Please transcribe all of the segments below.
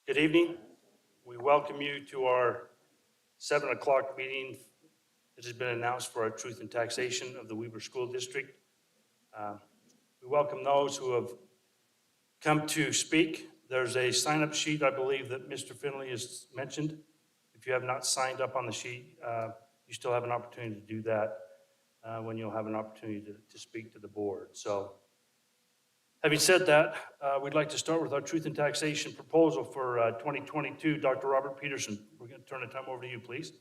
Good evening. We welcome you to our 7 o'clock meeting that has been announced for our Truth and Taxation of the Weber School District. We welcome those who have come to speak. There's a sign-up sheet, I believe, that Mr. Finley has mentioned. If you have not signed up on the sheet, you still have an opportunity to do that when you'll have an opportunity to speak to the board. So, having said that, we'd like to start with our Truth and Taxation proposal for 2022. Dr. Robert Peterson, we're going to turn the time over to you, please.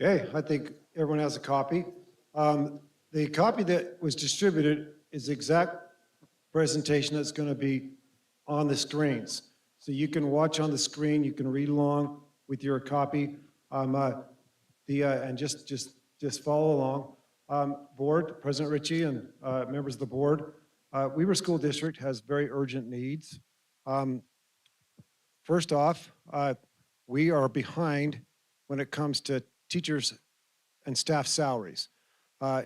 Okay, I think everyone has a copy. The copy that was distributed is the exact presentation that's going to be on the screens. So you can watch on the screen, you can read along with your copy, and just follow along. Board, President Ritchie and members of the board, Weber School District has very urgent needs. First off, we are behind when it comes to teachers and staff salaries.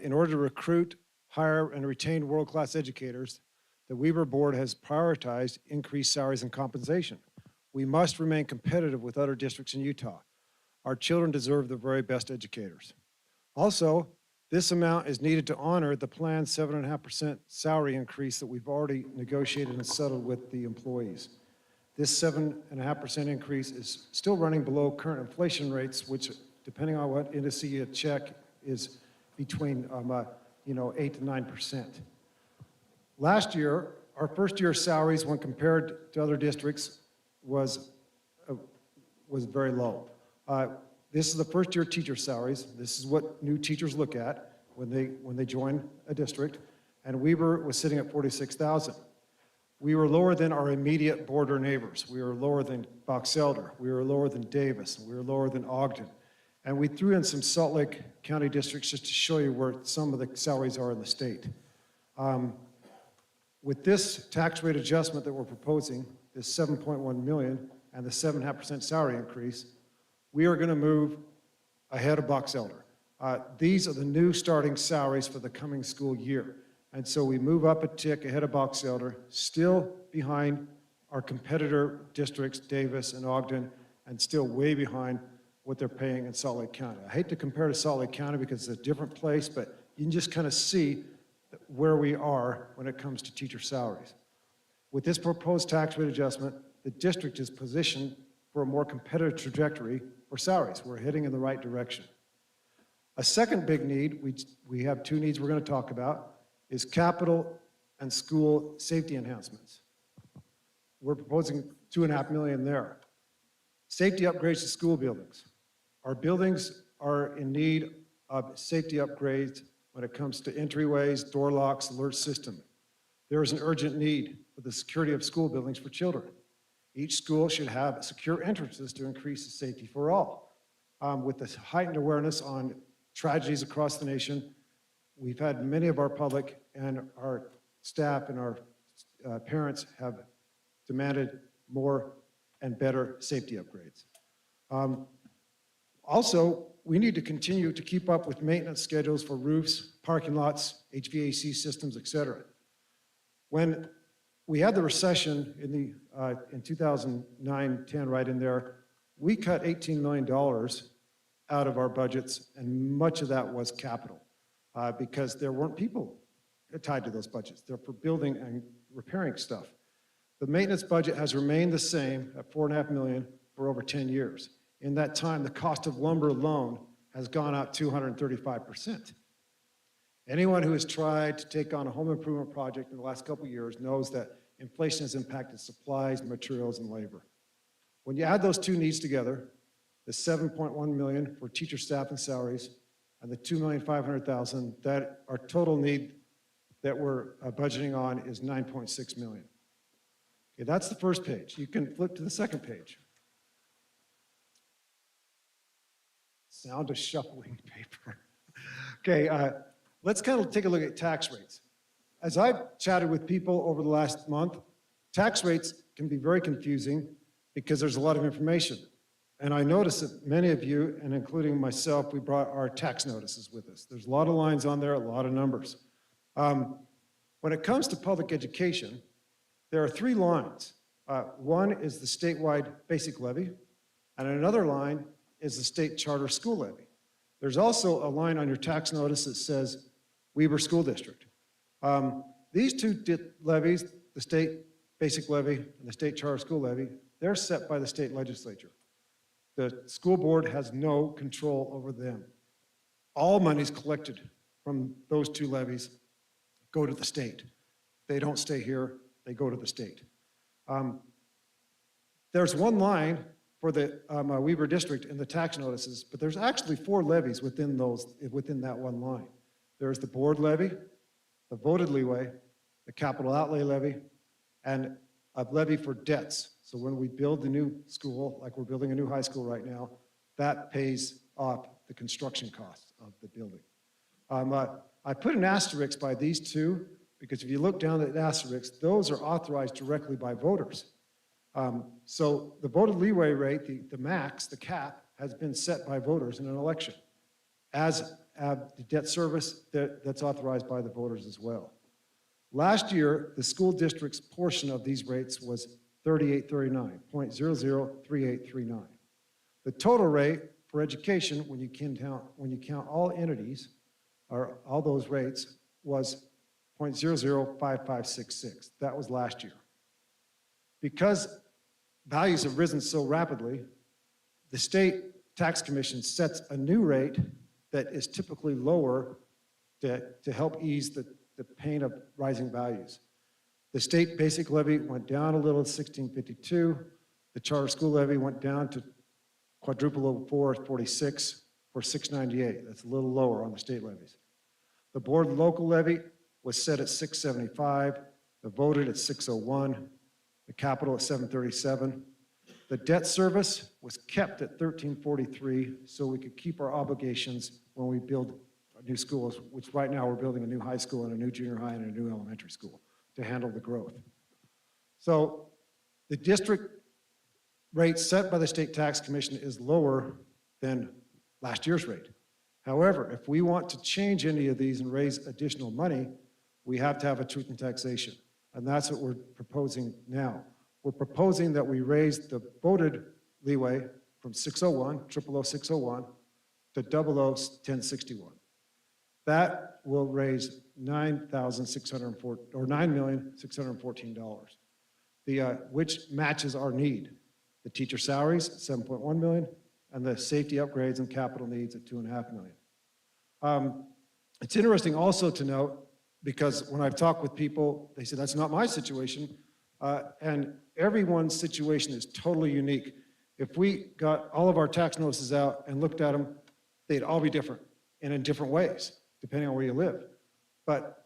In order to recruit, hire, and retain world-class educators, the Weber Board has prioritized increased salaries and compensation. We must remain competitive with other districts in Utah. Our children deserve the very best educators. Also, this amount is needed to honor the planned 7.5% salary increase that we've already negotiated and settled with the employees. This 7.5% increase is still running below current inflation rates, which, depending on what indice you check, is between 8 to 9%. Last year, our first-year salaries, when compared to other districts, was very low. This is the first-year teacher salaries. This is what new teachers look at when they join a district, and Weber was sitting at $46,000. We were lower than our immediate border neighbors. We were lower than Box Elder. We were lower than Davis. We were lower than Ogden. And we threw in some Salt Lake County districts just to show you where some of the salaries are in the state. With this tax rate adjustment that we're proposing, this $7.1 million and the 7.5% salary increase, we are going to move ahead of Box Elder. These are the new starting salaries for the coming school year. And so we move up a tick ahead of Box Elder, still behind our competitor districts, Davis and Ogden, and still way behind what they're paying in Salt Lake County. I hate to compare to Salt Lake County because it's a different place, but you can just kind of see where we are when it comes to teacher salaries. With this proposed tax rate adjustment, the district is positioned for a more competitive trajectory for salaries. We're heading in the right direction. A second big need, we have two needs we're going to talk about, is capital and school safety enhancements. We're proposing $2.5 million there. Safety upgrades to school buildings. Our buildings are in need of safety upgrades when it comes to entryways, door locks, alert system. There is an urgent need for the security of school buildings for children. Each school should have secure entrances to increase the safety for all. With the heightened awareness on tragedies across the nation, we've had many of our public and our staff and our parents have demanded more and better safety upgrades. Also, we need to continue to keep up with maintenance schedules for roofs, parking lots, HVAC systems, et cetera. When we had the recession in 2009-10 right in there. We cut $18 million out of our budgets, and much of that was capital because there weren't people tied to those budgets. They're for building and repairing stuff. The maintenance budget has remained the same at $4.5 million for over 10 years. In that time, the cost of lumber alone has gone up 235%. Anyone who has tried to take on a home improvement project in the last couple of years knows that inflation has impacted supplies, materials, and labor. When you add those two needs together, the $7.1 million for teacher staff and salaries, and the $2,500,000, that our total need that we're budgeting on is $9.6 million. Okay, that's the first page. You can flip to the second page. Sound of shuffling paper. Okay, let's kind of take a look at tax rates. As I've chatted with people over the last month, tax rates can be very confusing because there's a lot of information. And I noticed that many of you, and including myself, we brought our tax notices with us. There's a lot of lines on there, a lot of numbers. When it comes to public education, there are three lines. One is the statewide basic levy, and another line is the state charter school levy. There's also a line on your tax notice that says Weber School District. These two levies, the state basic levy and the state charter school levy, they're set by the state legislature. The school board has no control over them. All monies collected from those two levies go to the state. They don't stay here, they go to the state. There's one line for the Weber district in the tax notices, but there's actually four levies within that one line. There's the board levy, the voted leeway, the capital outlay levy, and a levy for debts. So when we build the new school, like we're building a new high school right now, that pays off the construction costs of the building. I put an asterisk by these two because if you look down at the asterisks, those are authorized directly by voters. So the voted leeway rate, the max, the cap, has been set by voters in an election, as the debt service that's authorized by the voters as well. Last year, the school district's portion of these rates was 3839, 0.003839. The total rate for education, when you count all entities, or all those rates, was 0.005566. That was last year. Because values have risen so rapidly, the state tax commission sets a new rate that is typically lower to help ease the pain of rising values. The state basic levy went down a little at 1652. The charter school levy went down to quadruple over 446 for 698. That's a little lower on the state levies. The board local levy was set at 675. The voted at 601. The capital at 737. The debt service was kept at 1343 so we could keep our obligations when we build new schools, which right now we're building a new high school and a new junior high and a new elementary school to handle the growth. So the district rate set by the state tax commission is lower than last year's rate. However, if we want to change any of these and raise additional money, we have to have a truth in taxation. And that's what we're proposing now. We're proposing that we raise the voted leeway from 601, 00601, to 001061. That will raise $9,614, which matches our need. The teacher salaries, $7.1 million, and the safety upgrades and capital needs at $2.5 million. It's interesting also to note, because when I've talked with people, they say, that's not my situation, and everyone's situation is totally unique. If we got all of our tax notices out and looked at them, they'd all be different and in different ways, depending on where you live. But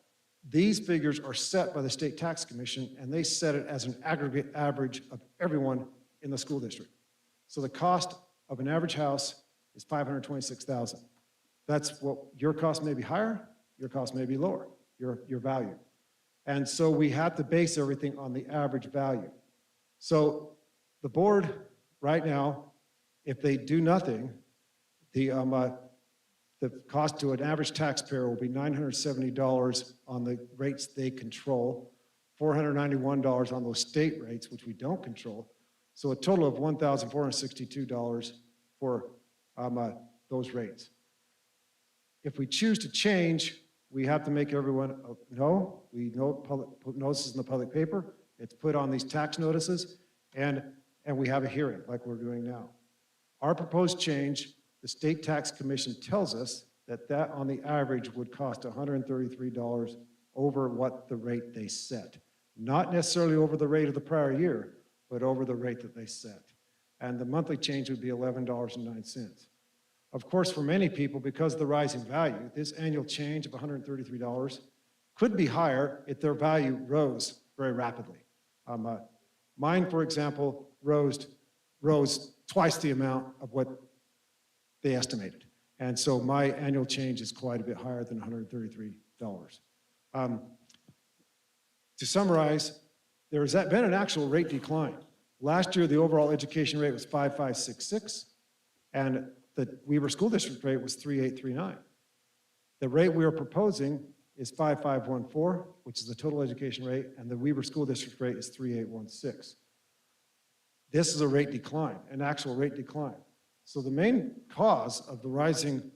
these figures are set by the state tax commission, and they set it as an aggregate average of everyone in the school district. So the cost of an average house is $526,000. That's what your cost may be higher, your cost may be lower, your value. And so we have to base everything on the average value. So the board right now, if they do nothing, the cost to an average taxpayer will be $970 on the rates they control $491 on those state rates, which we don't control. So a total of $1,462 for those rates. If we choose to change, we have to make everyone know. We put notices in the public paper. It's put on these tax notices, and we have a hearing like we're doing now. Our proposed change, the State Tax Commission tells us that on the average would cost $133 over what the rate they set. Not necessarily over the rate of the prior year, but over the rate that they set. And the monthly change would be $11.09. Of course, for many people, because of the rising value, this annual change of $133 could be higher if their value rose very rapidly. Mine, for example, rose twice the amount of what they estimated. And so my annual change is quite a bit higher than $133. To summarize, there has been an actual rate decline. Last year, the overall education rate was 5,566, and the Weber School District rate was 3,839. The rate we are proposing is 5,514, which is the total education rate, and the Weber School District rate is 3,816. This is a rate decline, an actual rate decline. So the main cause of the rising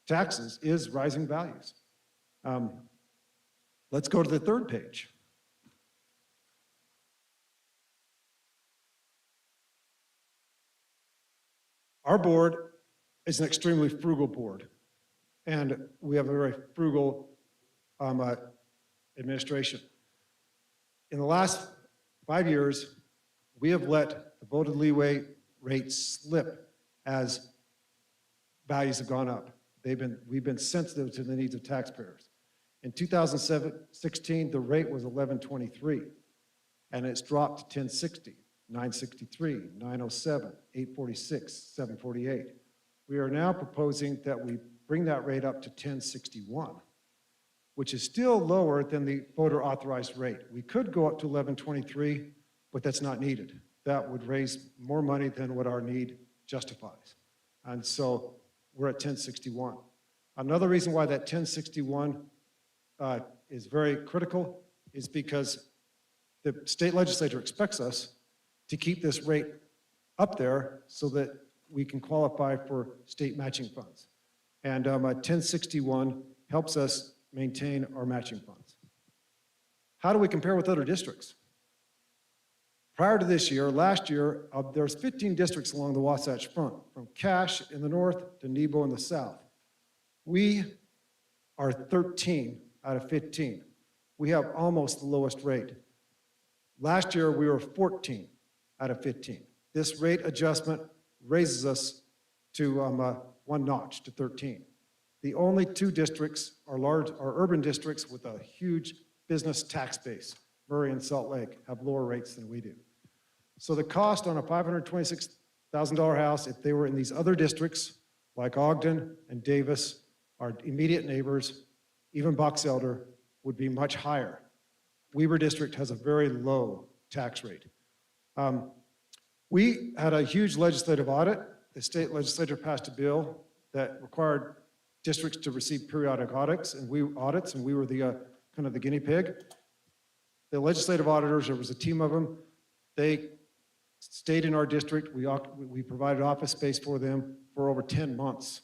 taxes is rising values. Let's go to the third page. Our board is an extremely frugal board, and we have a very frugal administration. In the last 5 years, we have let the voted leeway rate slip as values have gone up. We've been sensitive to the needs of taxpayers. In 2016, the rate was 1123, and it's dropped to 1060, 963, 907, 846, 748. We are now proposing that we bring that rate up to 1061, which is still lower than the voter authorized rate. We could go up to 1123, but that's not needed. That would raise more money than what our need justifies. And so we're at 1061. Another reason why that 1061 is very critical is because the state legislature expects us to keep this rate up there so that we can qualify for state matching funds. And 1061 helps us maintain our matching funds. How do we compare with other districts? Prior to this year, last year, there's 15 districts along the Wasatch Front, from Cache in the north to Nebo in the south. We are 13 out of 15. We have almost the lowest rate. Last year, we were 14 out of 15. This rate adjustment raises us to one notch, to 13. The only two districts are urban districts with a huge business tax base. Murray and Salt Lake have lower rates than we do. So the cost on a $526,000 house, if they were in these other districts, like Ogden and Davis, our immediate neighbors, even Box Elder, would be much higher. Weber District has a very low tax rate. We had a huge legislative audit. The state legislature passed a bill that required districts to receive periodic audits, and we were the kind of the guinea pig. The legislative auditors, there was a team of them. They stayed in our district. We provided office space for them for over 10 months.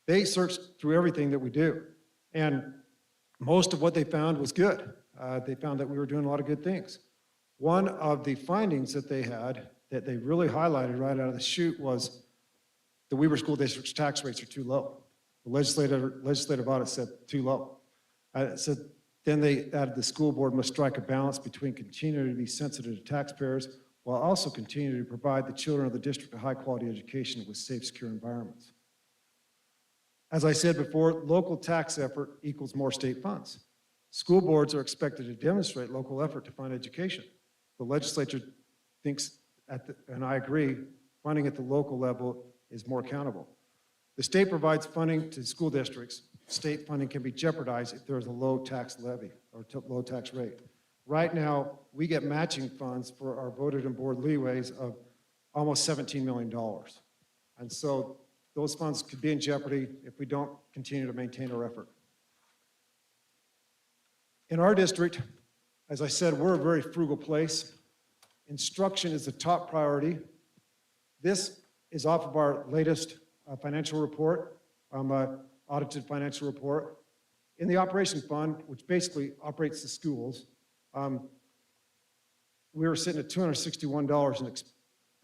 They searched through everything that we do, and most of what they found was good. They found that we were doing a lot of good things. One of the findings that they had that they really highlighted right out of the chute was the Weber School District's tax rates are too low. The legislative audit said too low. It said, then they added the school board must strike a balance between continuing to be sensitive to taxpayers while also continuing to provide the children of the district a high-quality education with safe, secure environments. As I said before, local tax effort equals more state funds. School boards are expected to demonstrate local effort to fund education. The legislature thinks, and I agree, funding at the local level is more accountable. The state provides funding to school districts. State funding can be jeopardized if there's a low tax levy or low tax rate. Right now, we get matching funds for our voted and board leeways of almost $17 million. And so those funds could be in jeopardy if we don't continue to maintain our effort. In our district, As I said, we're a very frugal place. Instruction is the top priority. This is off of our latest financial report, audited financial report. In the operation fund, which basically operates the schools, we were sitting at $261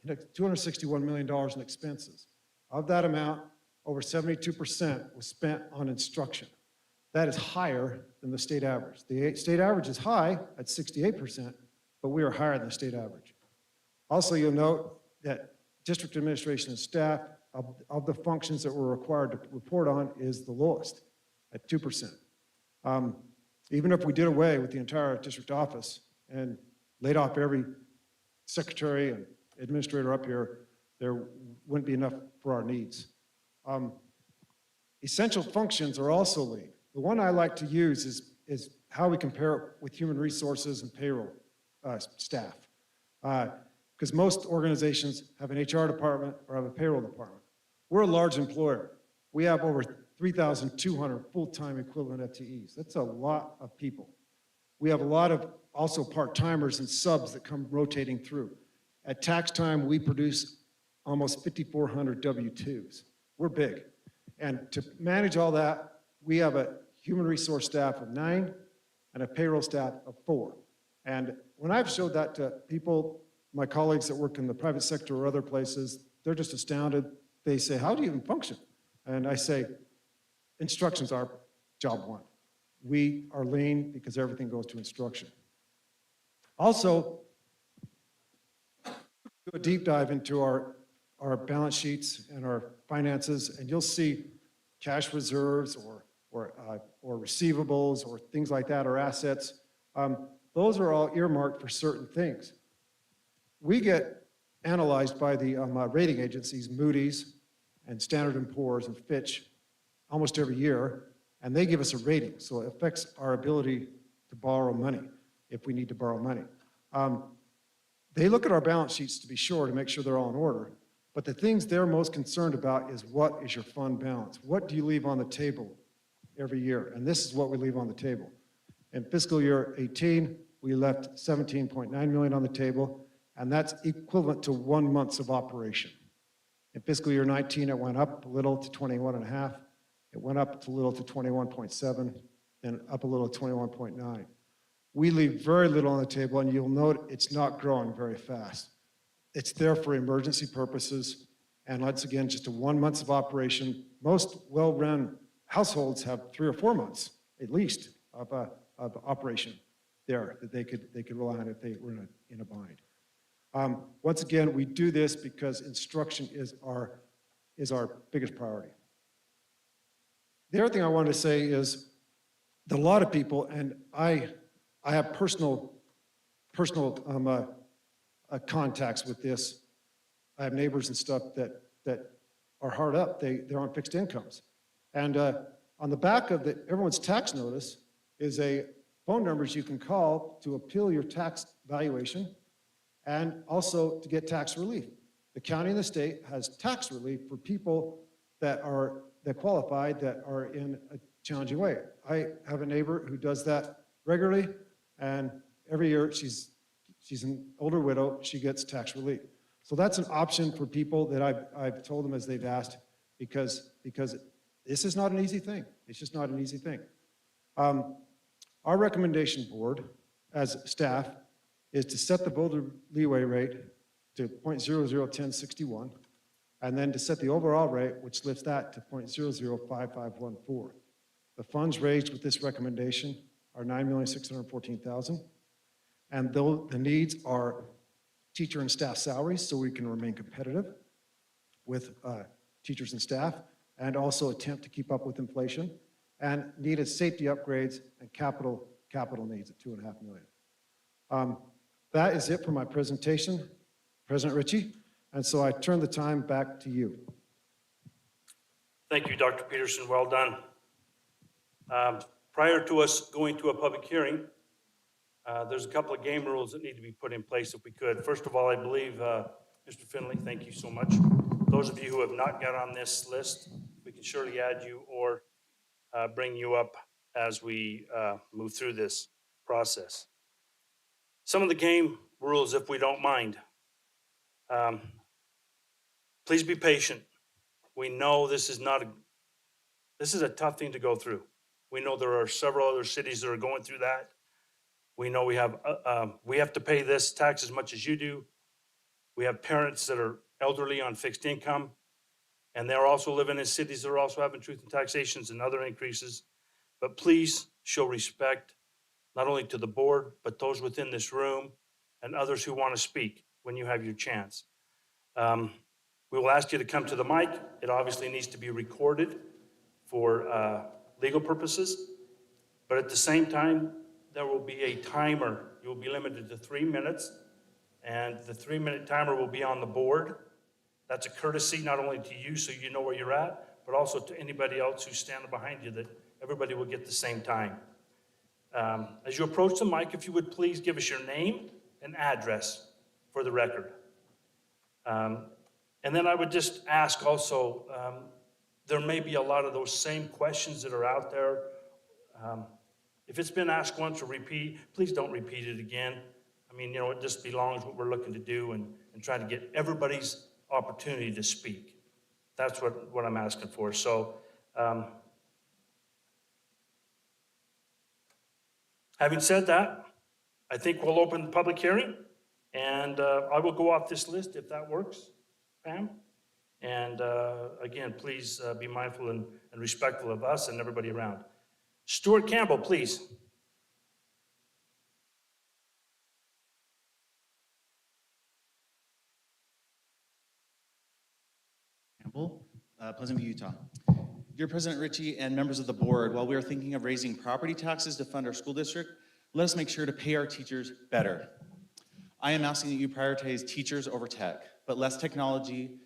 $261 million in expenses. Of that amount, over 72% was spent on instruction. That is higher than the state average. The state average is high at 68%, but we are higher than the state average. Also, you'll note that district administration and staff of the functions that we're required to report on is the lowest at 2%. Even if we did away with the entire district office and laid off every secretary and administrator up here, there wouldn't be enough for our needs. Essential functions are also lean. The one I like to use is how we compare it with human resources and payroll staff. Because most organizations have an HR department or have a payroll department. We're a large employer. We have over 3,200 full-time equivalent FTEs. That's a lot of people. We have a lot of also part-timers and subs that come rotating through. At tax time, we produce almost 5,400 W-2s. We're big. And to manage all that, we have a human resource staff of 9 and a payroll staff of 4. And when I've showed that to people, my colleagues that work in the private sector or other places, they're just astounded. They say, how do you even function? And I say, instructions are job one. We are lean because everything goes to instruction. Also, do a deep dive into our balance sheets and our finances, and you'll see cash reserves or receivables or things like that, or assets. Those are all earmarked for certain things. We get analyzed by the rating agencies, Moody's and Standard & Poor's and Fitch, almost every year, and they give us a rating, so it affects our ability to borrow money if we need to borrow money. They look at our balance sheets to be sure, to make sure they're all in order, but the things they're most concerned about is what is your fund balance? What do you leave on the table every year? And this is what we leave on the table. In fiscal year 18, we left $17.9 million on the table, and that's equivalent to 1 month of operation. In fiscal year 19, it went up a little to 21.5. It went up a little to 21.7, then up a little to 21.9. We leave very little on the table, and you'll note it's not growing very fast. It's there for emergency purposes, and once again, just a 1 month of operation. Most well-run households have 3 or 4 months, at least, of operation there that they could rely on if they were in a bind. Once again, we do this because instruction is our biggest priority. The other thing I wanted to say is that a lot of people, and I have personal contacts with this. I have neighbors and stuff that are hard up. They're on fixed incomes. And on the back of everyone's tax notice is a phone numbers you can call to appeal your tax valuation and also to get tax relief. The county and the state has tax relief for people that qualify that are in a challenging way. I have a neighbor who does that regularly, and every year she's an older widow, she gets tax relief. So that's an option for people that I've told them as they've asked, because this is not an easy thing. It's just not an easy thing. Our recommendation board, as staff, is to set the boulder leeway rate to 0.001061, and then to set the overall rate, which lifts that to 0.005514. The funds raised with this recommendation are $9,614,000, and though the needs are teacher and staff salaries, so we can remain competitive with teachers and staff, and also attempt to keep up with inflation, and needed safety upgrades and capital needs at $2.5 million. That is it for my presentation, President Ritchie, and so I turn the time back to you. Thank you, Dr. Peterson. Well done. Prior to us going to a public hearing, there's a couple of game rules that need to be put in place if we could. First of all, I believe, Mr. Finley, thank you so much. Those of you who have not got on this list, we can surely add you or bring you up as we move through this process. Some of the game rules, if we don't mind. Please be patient. We know this is a tough thing to go through. We know there are several other cities that are going through that. We know we have to pay this tax as much as you do. We have parents that are elderly on fixed income, and they're also living in cities that are also having truth and taxations and other increases. But please show respect, not only to the board, but those within this room and others who want to speak when you have your chance. We will ask you to come to the mic. It obviously needs to be recorded for legal purposes. But at the same time, there will be a timer. You will be limited to 3 minutes, and the 3-minute timer will be on the board. That's a courtesy not only to you so you know where you're at, but also to anybody else who's standing behind you, that everybody will get the same time. As you approach the mic, if you would please give us your name and address for the record. And then I would just ask also, there may be a lot of those same questions that are out there. If it's been asked once or repeat, please don't repeat it again. I mean, it just belongs what we're looking to do and try to get everybody's opportunity to speak. That's what I'm asking for. So, having said that, I think we'll open the public hearing, and I will go off this list if that works, Pam. And again, please be mindful and respectful of us and everybody around. Stuart Campbell, please. Campbell, Pleasant View, Utah. Dear President Ritchie and members of the board, while we are thinking of raising property taxes to fund our school district, let us make sure to pay our teachers better. I am asking that you prioritize teachers over tech, but less technology,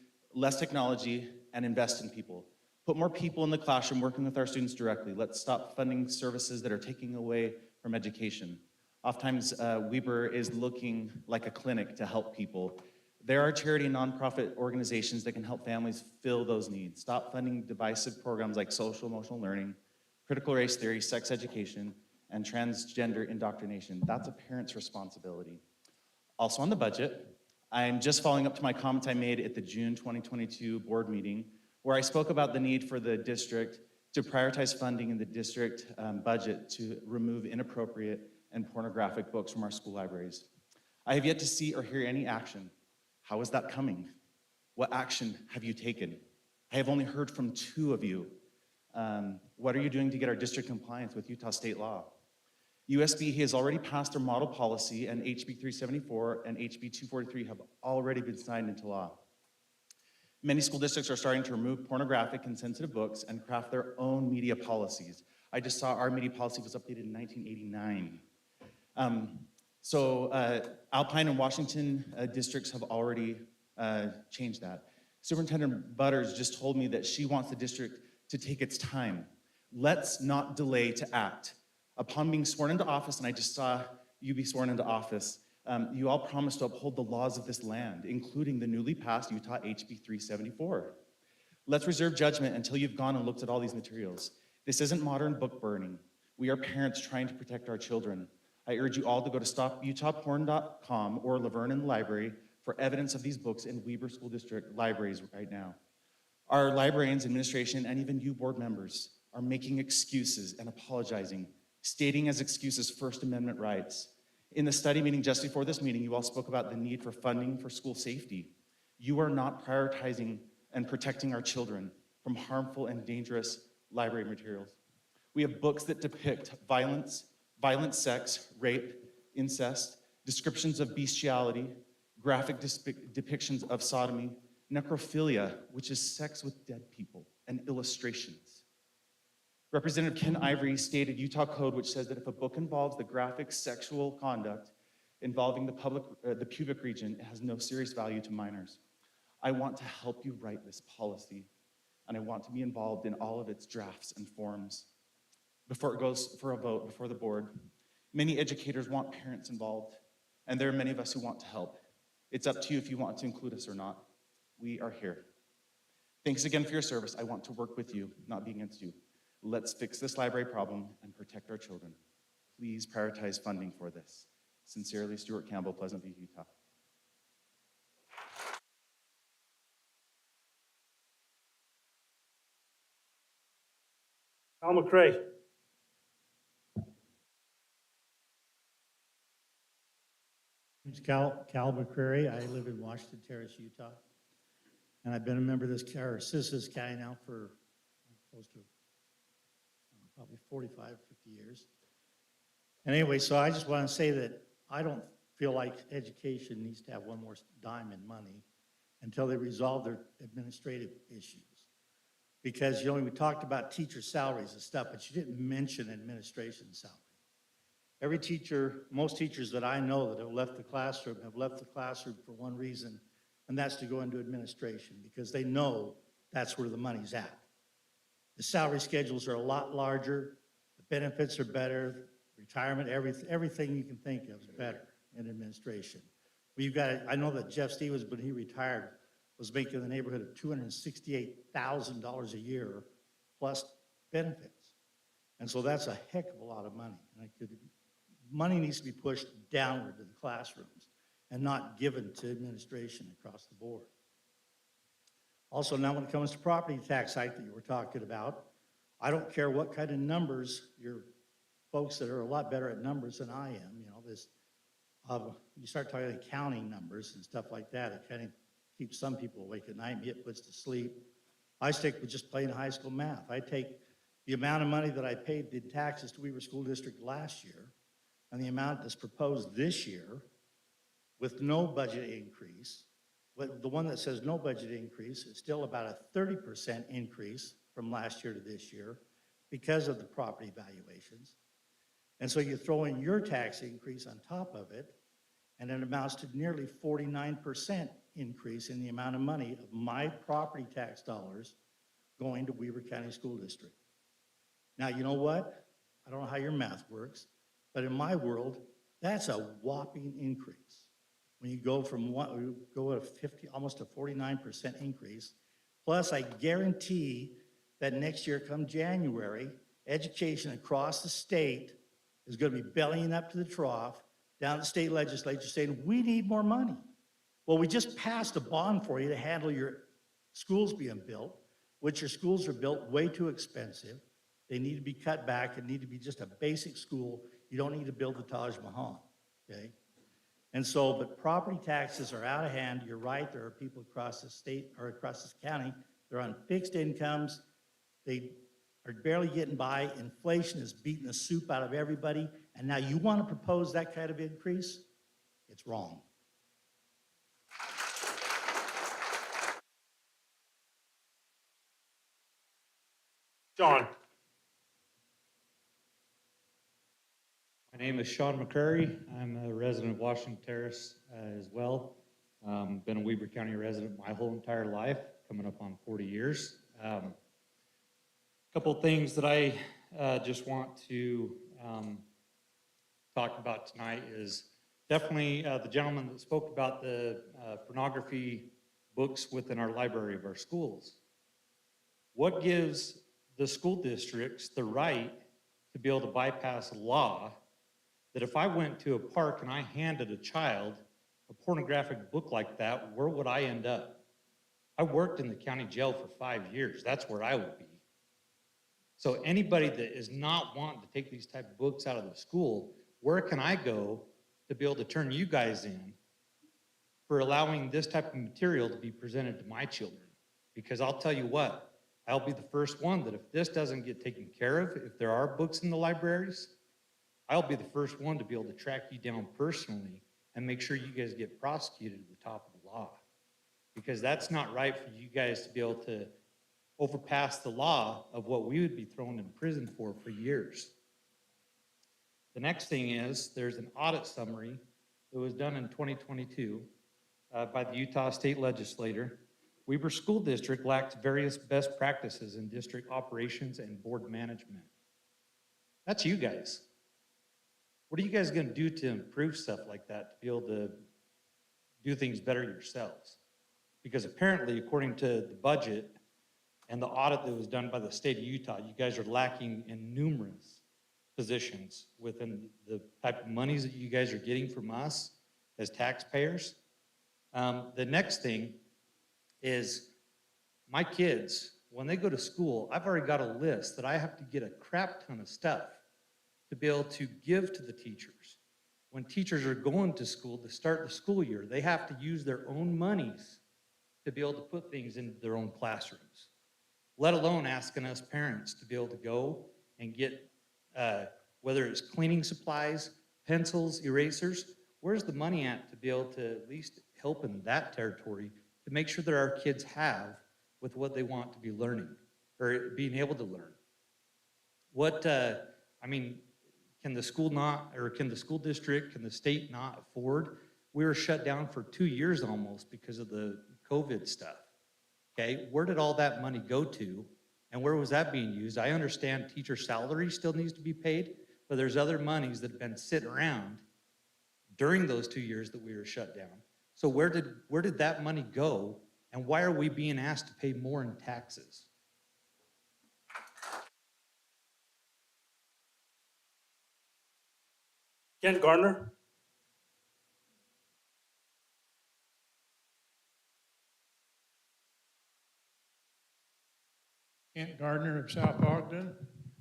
and invest in people. Put more people in the classroom working with our students directly. Let's stop funding services that are taking away from education. Oftentimes, Weber is looking like a clinic to help people. There are charity and nonprofit organizations that can help families fill those needs. Stop funding divisive programs like social emotional learning, critical race theory, sex education, and transgender indoctrination. That's a parent's responsibility. Also on the budget, I'm just following up to my comments I made at the June 2022 board meeting, where I spoke about the need for the district to prioritize funding in the district budget to remove inappropriate and pornographic books from our school libraries. I have yet to see or hear any action. How is that coming? What action have you taken? I have only heard from 2 of you. What are you doing to get our district compliance with Utah state law? USB has already passed their model policy, and HB 374 and HB 243 have already been signed into law. Many school districts are starting to remove pornographic and sensitive books and craft their own media policies. I just saw our media policy was updated in 1989. Alpine and Washington districts have already changed that. Superintendent Butters just told me that she wants the district to take its time. Let's not delay to act. Upon being sworn into office, and I just saw you be sworn into office, you all promised to uphold the laws of this land, including the newly passed Utah HB 374. Let's reserve judgment until you've gone and looked at all these materials. This isn't modern book burning. We are parents trying to protect our children. I urge you all to go to stoputahporn.com or Laverne in the library for evidence of these books in Weber School District libraries right now. Our librarians, administration, and even you board members are making excuses and apologizing, stating as excuses First Amendment rights. In the study meeting just before this meeting, you all spoke about the need for funding for school safety. You are not prioritizing and protecting our children from harmful and dangerous library materials. We have books that depict violence, violent sex, rape, incest, descriptions of bestiality, graphic depictions of sodomy, necrophilia, which is sex with dead people, and illustrations. Representative Ken Ivory stated Utah code, which says that if a book involves the graphic sexual conduct involving the pubic region, it has no serious value to minors. I want to help you write this policy, and I want to be involved in all of its drafts and forms. Before it goes for a vote before the board, many educators want parents involved, and there are many of us who want to help. It's up to you if you want to include us or not. We are here. Thanks again for your service. I want to work with you, not be against you. Let's fix this library problem and protect our children. Please prioritize funding for this. Sincerely, Stuart Campbell, Pleasant View, Utah. Al McCray. It's Cal McCreary. I live in Washington Terrace, Utah. And I've been a member of this Citizens County now for close to probably 45, 50 years. And anyway, so I just want to say that I don't feel like education needs to have one more dime in money until they resolve their administrative issues. Because, you know, we talked about teacher salaries and stuff, but you didn't mention administration salary. Every teacher, most teachers that I know that have left the classroom for one reason, and that's to go into administration because they know that's where the money's at. The salary schedules are a lot larger, the benefits are better, retirement, everything you can think of is better in administration. I know that Jeff Stevens, when he retired, was making in the neighborhood of $268,000 a year plus benefits. And so that's a heck of a lot of money. And money needs to be pushed downward to the classrooms and not given to administration across the board. Also, now when it comes to property tax hike that you were talking about, I don't care what kind of numbers your folks that are a lot better at numbers than I am, you know, you start talking accounting numbers and stuff like that, it kind of keeps some people awake at night and it puts to sleep. I stick with just plain high school math. I take the amount of money that I paid in taxes to Weaver School District last year and the amount that's proposed this year with no budget increase. The one that says no budget increase is still about a 30% increase from last year to this year because of the property valuations. And so you throw in your tax increase on top of it, and it amounts to nearly 49% increase in the amount of money of my property tax dollars going to Weaver County School District. Now, you know what? I don't know how your math works, but in my world, that's a whopping increase. When you go from almost a 49% increase, plus I guarantee that next year come January, education across the state is going to be bellying up to the trough down at the state legislature saying, we need more money. Well, we just passed a bond for you to handle your schools being built, which your schools are built way too expensive. They need to be cut back. It need to be just a basic school. You don't need to build the Taj Mahal, okay? And so, but property taxes are out of hand. You're right, there are people across the state or across this county, they're on fixed incomes. They are barely getting by. Inflation is beating the soup out of everybody. And now you want to propose that kind of increase? It's wrong. John. My name is Sean McCurry. I'm a resident of Washington Terrace as well. Been a Weber County resident my whole entire life, coming up on 40 years. Couple things that I just want to talk about tonight is definitely the gentleman that spoke about the pornography books within our library of our schools. What gives the school districts the right to be able to bypass a law that if I went to a park and I handed a child a pornographic book like that, where would I end up? I worked in the county jail for 5 years. That's where I would be. So anybody that is not wanting to take these type of books out of the school, where can I go to be able to turn you guys in for allowing this type of material to be presented to my children? Because I'll tell you what, I'll be the first one that if this doesn't get taken care of, if there are books in the libraries, I'll be the first one to be able to track you down personally and make sure you guys get prosecuted at the top of the law. Because that's not right for you guys to be able to overpass the law of what we would be thrown in prison for years. The next thing is there's an audit summary that was done in 2022 by the Utah State Legislature. Weber School District lacks various best practices in district operations and board management. That's you guys. What are you guys going to do to improve stuff like that, to be able to do things better yourselves? Because apparently, according to the budget and the audit that was done by the state of Utah, you guys are lacking in numerous positions within the type of monies that you guys are getting from us as taxpayers. The next thing is my kids, when they go to school, I've already got a list that I have to get a crap ton of stuff to be able to give to the teachers. When teachers are going to school to start the school year, they have to use their own monies to be able to put things into their own classrooms, let alone asking us parents to be able to go and get, whether it's cleaning supplies, pencils, erasers, where's the money at to be able to at least help in that territory to make sure that our kids have with what they want to be learning or being able to learn? I mean, can the school not, or can the school district, can the state not afford? We were shut down for 2 years almost because of the COVID stuff. Okay, where did all that money go to? And where was that being used? I understand teacher salary still needs to be paid, but there's other monies that have been sitting around during those 2 years that we were shut down. So where did that money go? And why are we being asked to pay more in taxes? Ken Gardner? Kent Gardner of South Ogden.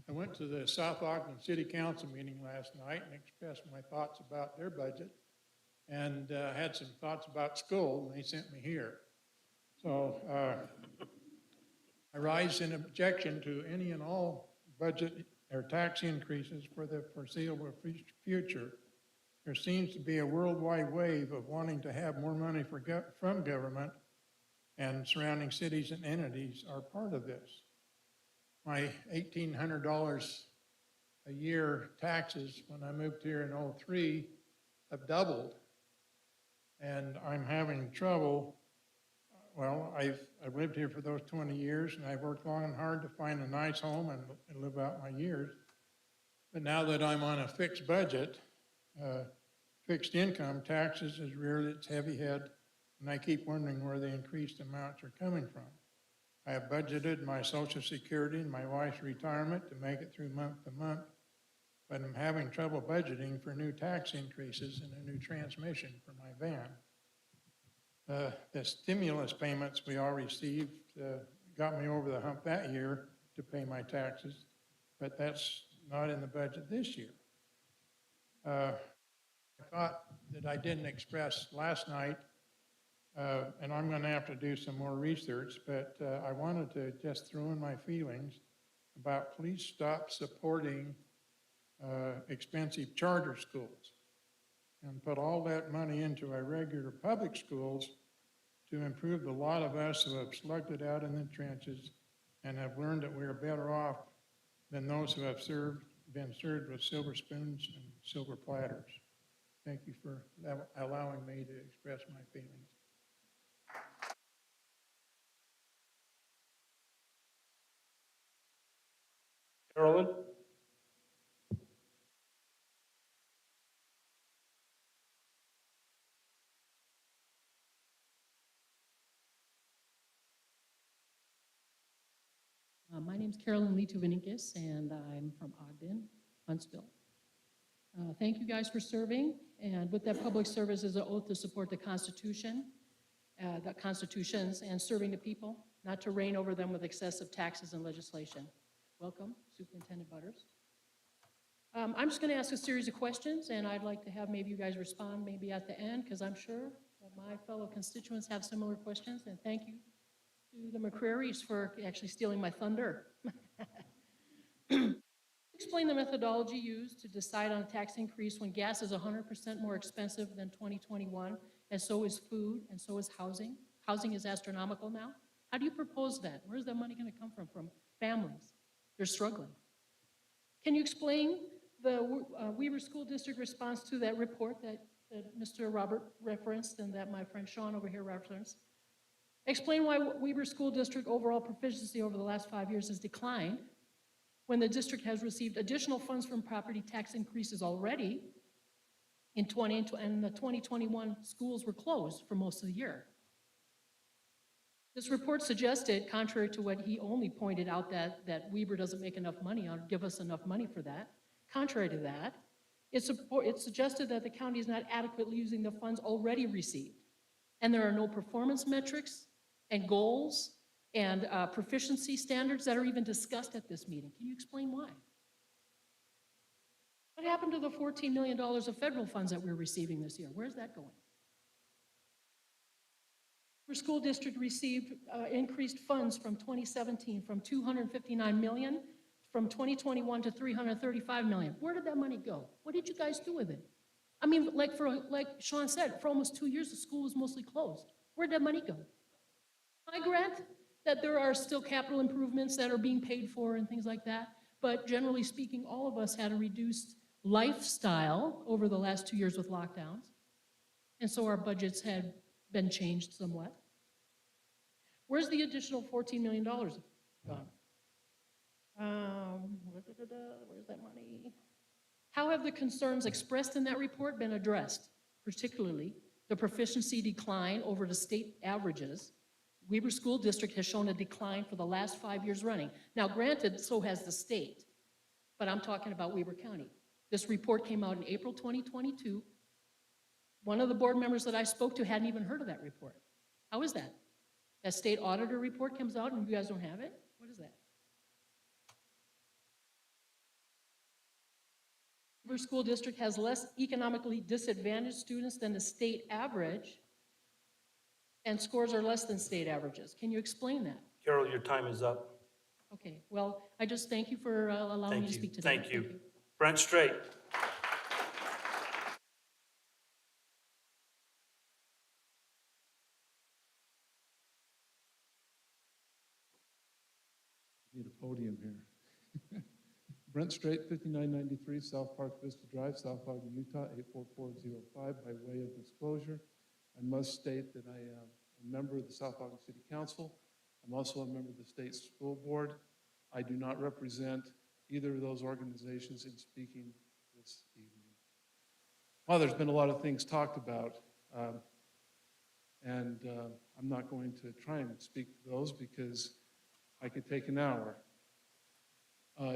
I went to the South Ogden City Council meeting last night and expressed my thoughts about their budget and had some thoughts about school, and they sent me here. So I rise in objection to any and all budget or tax increases for the foreseeable future. There seems to be a worldwide wave of wanting to have more money from government, and surrounding cities and entities are part of this. My $1,800 a year taxes when I moved here in '03 have doubled. And I'm having trouble. Well, I've lived here for those 20 years, and I've worked long and hard to find a nice home and live out my years. But now that I'm on a fixed budget, fixed income taxes has reared its heavy head, and I keep wondering where the increased amounts are coming from. I have budgeted my Social Security and my wife's retirement to make it through month to month, but I'm having trouble budgeting for new tax increases and a new transmission for my van. The stimulus payments we all received got me over the hump that year to pay my taxes, but that's not in the budget this year. I thought that I didn't express last night, and I'm going to have to do some more research, but I wanted to just throw in my feelings about please stop supporting expensive charter schools and put all that money into our regular public schools to improve the lot of us who have slugged it out in the trenches and have learned that we are better off than those who have been served with silver spoons and silver platters. Thank you for allowing me to express my feelings. Carolyn? My name's Carolyn Lee-Tuveninkis, and I'm from Ogden, Huntsville. Thank you guys for serving, and with that public service is an oath to support the Constitution, the constitutions, and serving the people, not to reign over them with excessive taxes and legislation. Welcome, Superintendent Butters. I'm just going to ask a series of questions, and I'd like to have maybe you guys respond maybe at the end, because I'm sure that my fellow constituents have similar questions, and thank you to the McCrary's for actually stealing my thunder. Explain the methodology used to decide on a tax increase when gas is 100% more expensive than 2021, and so is food, and so is housing. Housing is astronomical now. How do you propose that? Where's that money going to come from? From families. They're struggling. Can you explain the Weber School District response to that report that Mr. Robert referenced and that my friend Sean over here referenced? Explain why Weber School District overall proficiency over the last 5 years has declined when the district has received additional funds from property tax increases already in 2020, and the 2021 schools were closed for most of the year. This report suggested, contrary to what he only pointed out, that Weber doesn't make enough money or give us enough money for that. Contrary to that, it suggested that the county is not adequately using the funds already received. And there are no performance metrics and goals and proficiency standards that are even discussed at this meeting. Can you explain why? What happened to the $14 million of federal funds that we're receiving this year? Where's that going? Our school district received increased funds from 2017 from $259 million, from 2021 to $335 million. Where did that money go? What did you guys do with it? I mean, like Sean said, for almost 2 years, the school was mostly closed. Where'd that money go? I grant that there are still capital improvements that are being paid for and things like that, but generally speaking, all of us had a reduced lifestyle over the last 2 years with lockdowns, and so our budgets had been changed somewhat. Where's the additional $14 million gone? Where's that money? How have the concerns expressed in that report been addressed, particularly the proficiency decline over the state averages? Weber School District has shown a decline for the last 5 years running. Now, granted, so has the state, but I'm talking about Weber County. This report came out in April 2022. One of the board members that I spoke to hadn't even heard of that report. How is that? That state auditor report comes out and you guys don't have it? What is that? Weber School District has less economically disadvantaged students than the state average, and scores are less than state averages. Can you explain that? Carol, your time is up. Okay, well, I just thank you for allowing me Thank to you. speak today. Thank you. Brent Straight. Need a podium here. Brent Strait, 5993 South Park Vista Drive, South Ogden, Utah, 84405. By way of disclosure, I must state that I am a member of the South Ogden City Council. I'm also a member of the State School Board. I do not represent either of those organizations in speaking this evening. Well, there's been a lot of things talked about, and I'm not going to try and speak to those because I could take an hour.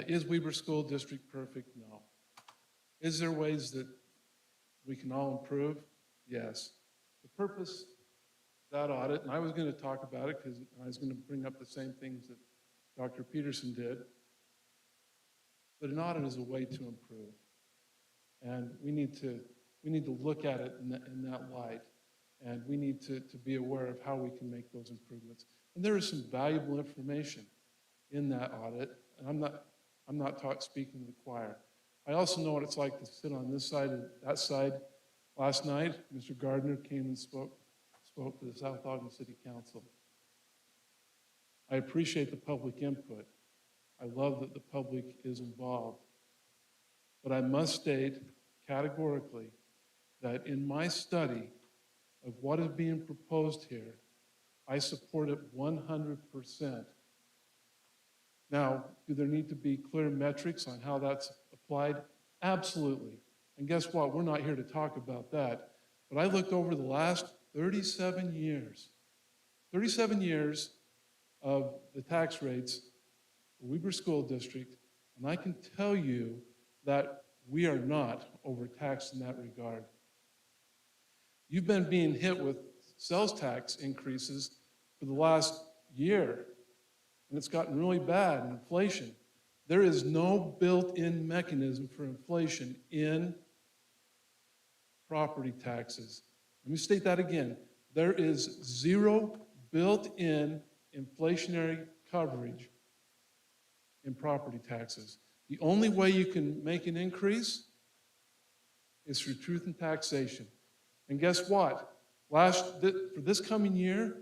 Is Weber School District perfect? No. Is there ways that we can all improve? Yes. The purpose of that audit, and I was going to talk about it because I was going to bring up the same things that Dr. Peterson did, but an audit is a way to improve. And we need to look at it in that light, and we need to be aware of how we can make those improvements. And there is some valuable information in that audit, and I'm not speaking to the choir. I also know what it's like to sit on this side and that side. Last night, Mr. Gardner came and spoke to the South Ogden City Council. I appreciate the public input. I love that the public is involved. But I must state categorically that in my study of what is being proposed here, I support it 100%. Now, do there need to be clear metrics on how that's applied? Absolutely. And guess what? We're not here to talk about that. But I looked over the last 37 years of the tax rates for Weber School District, and I can tell you that we are not overtaxed in that regard. You've been being hit with sales tax increases for the last year, and it's gotten really bad in inflation. There is no built-in mechanism for inflation in property taxes. Let me state that again. There is zero built-in inflationary coverage in property taxes. The only way you can make an increase is through truth in taxation. And guess what? For this coming year,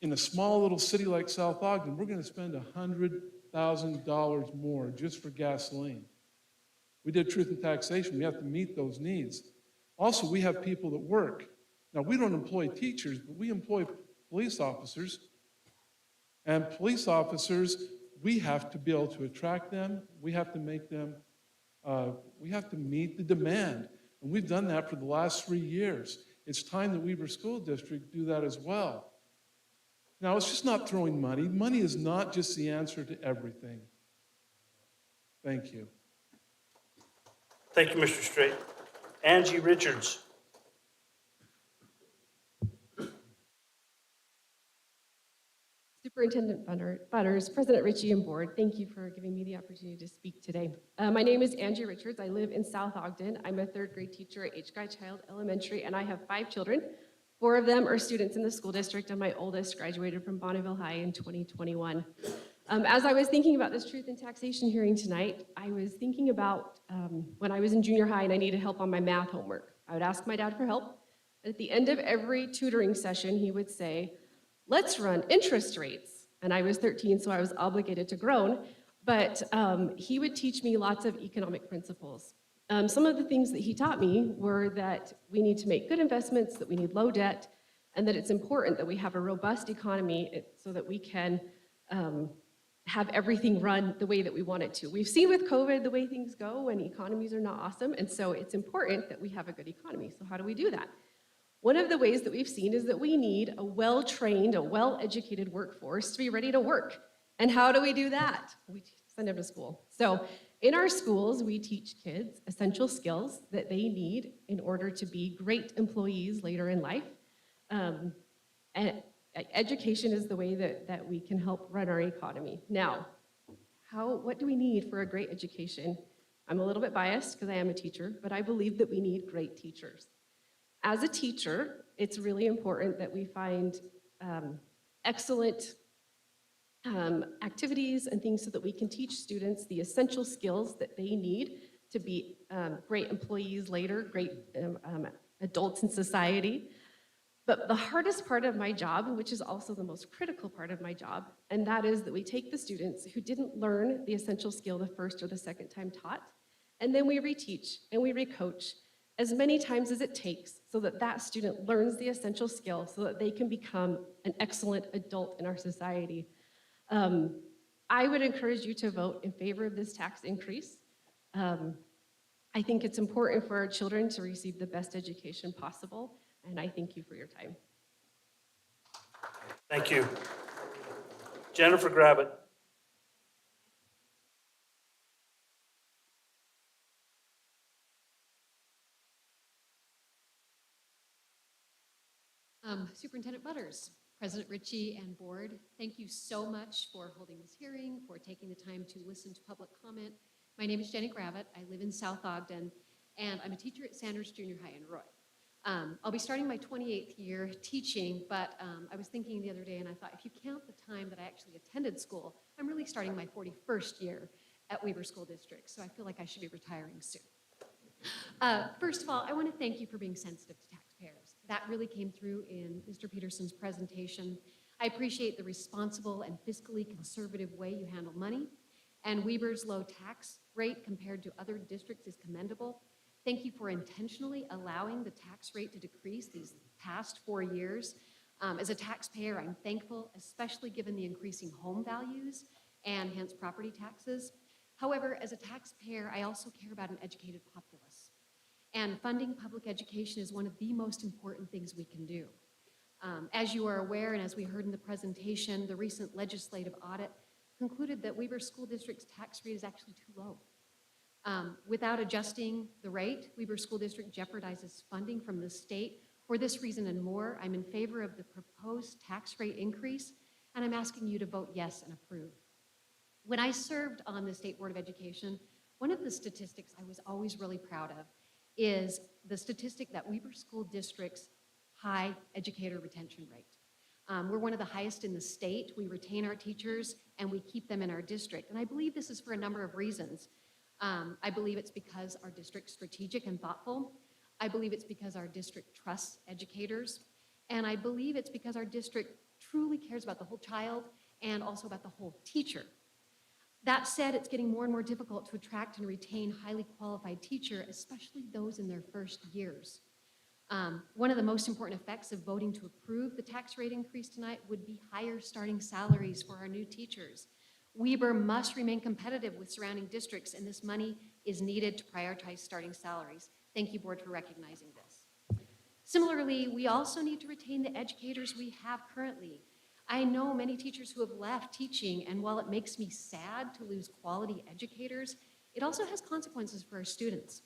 in a small little city like South Ogden, we're going to spend $100,000 more just for gasoline. We did truth in taxation. We have to meet those needs. Also, we have people that work. Now, we don't employ teachers, but we employ police officers. And police officers, we have to be able to attract them. We have to make them, we have to meet the demand. And we've done that for the last 3 years. It's time that Weber School District do that as well. Now, it's just not throwing money. Money is not just the answer to everything. Thank you. Thank you, Mr. Straight. Angie Richards. Superintendent Butters, President Ritchie, and Board, thank you for giving me the opportunity to speak today. My name is Angie Richards. I live in South Ogden. I'm a third grade teacher at H. Guy Child Elementary, and I have 5 children. 4 of them are students in the school district, and my oldest graduated from Bonneville High in 2021. As I was thinking about this truth and taxation hearing tonight, I was thinking about when I was in junior high and I needed help on my math homework. I would ask my dad for help. At the end of every tutoring session, he would say, "Let's run interest rates." And I was 13, so I was obligated to groan, but he would teach me lots of economic principles. Some of the things that he taught me were that we need to make good investments, that we need low debt, and that it's important that we have a robust economy so that we can have everything run the way that we want it to. We've seen with COVID the way things go when economies are not awesome, and so it's important that we have a good economy. So how do we do that? One of the ways that we've seen is that we need a well-trained, a well-educated workforce to be ready to work. And how do we do that? We send them to school. So in our schools, we teach kids essential skills that they need in order to be great employees later in life. And education is the way that we can help run our economy. Now, what do we need for a great education? I'm a little bit biased because I am a teacher, but I believe that we need great teachers. As a teacher, it's really important that we find excellent activities and things so that we can teach students the essential skills that they need to be great employees later, great adults in society. But the hardest part of my job, which is also the most critical part of my job, and that is that we take the students who didn't learn the essential skill the first or the second time taught, and then we reteach and we recoach as many times as it takes so that that student learns the essential skill so that they can become an excellent adult in our society. I would encourage you to vote in favor of this tax increase. I think it's important for our children to receive the best education possible, and I thank you for your time. Thank you. Jennifer Gravitt. Superintendent Butters, President Ritchie, and Board, thank you so much for holding this hearing, for taking the time to listen to public comment. My name is Jenny Gravitt. I live in South Ogden, and I'm a teacher at Sanders Junior High in Roy. I'll be starting my 28th year teaching, but I was thinking the other day, and I thought, if you count the time that I actually attended school, I'm really starting my 41st year at Weber School District, so I feel like I should be retiring soon. First of all, I want to thank you for being sensitive to taxpayers. That really came through in Mr. Peterson's presentation. I appreciate the responsible and fiscally conservative way you handle money, and Weber's low tax rate compared to other districts is commendable. Thank you for intentionally allowing the tax rate to decrease these past 4 years. As a taxpayer, I'm thankful, especially given the increasing home values and hence property taxes. However, as a taxpayer, I also care about an educated populace. And funding public education is one of the most important things we can do. As you are aware, and as we heard in the presentation, the recent legislative audit concluded that Weber School District's tax rate is actually too low. Without adjusting the rate, Weber School District jeopardizes funding from the state. For this reason and more, I'm in favor of the proposed tax rate increase, and I'm asking you to vote yes and approve. When I served on the State Board of Education, one of the statistics I was always really proud of is the statistic that Weber School District's high educator retention rate. We're one of the highest in the state. We retain our teachers and we keep them in our district. And I believe this is for a number of reasons. I believe it's because our district's strategic and thoughtful. I believe it's because our district trusts educators. And I believe it's because our district truly cares about the whole child and also about the whole teacher. That said, it's getting more and more difficult to attract and retain highly qualified teachers, especially those in their first years. One of the most important effects of voting to approve the tax rate increase tonight would be higher starting salaries for our new teachers. Weber must remain competitive with surrounding districts, and this money is needed to prioritize starting salaries. Thank you, Board, for recognizing this. Similarly, we also need to retain the educators we have currently. I know many teachers who have left teaching, and while it makes me sad to lose quality educators, it also has consequences for our students.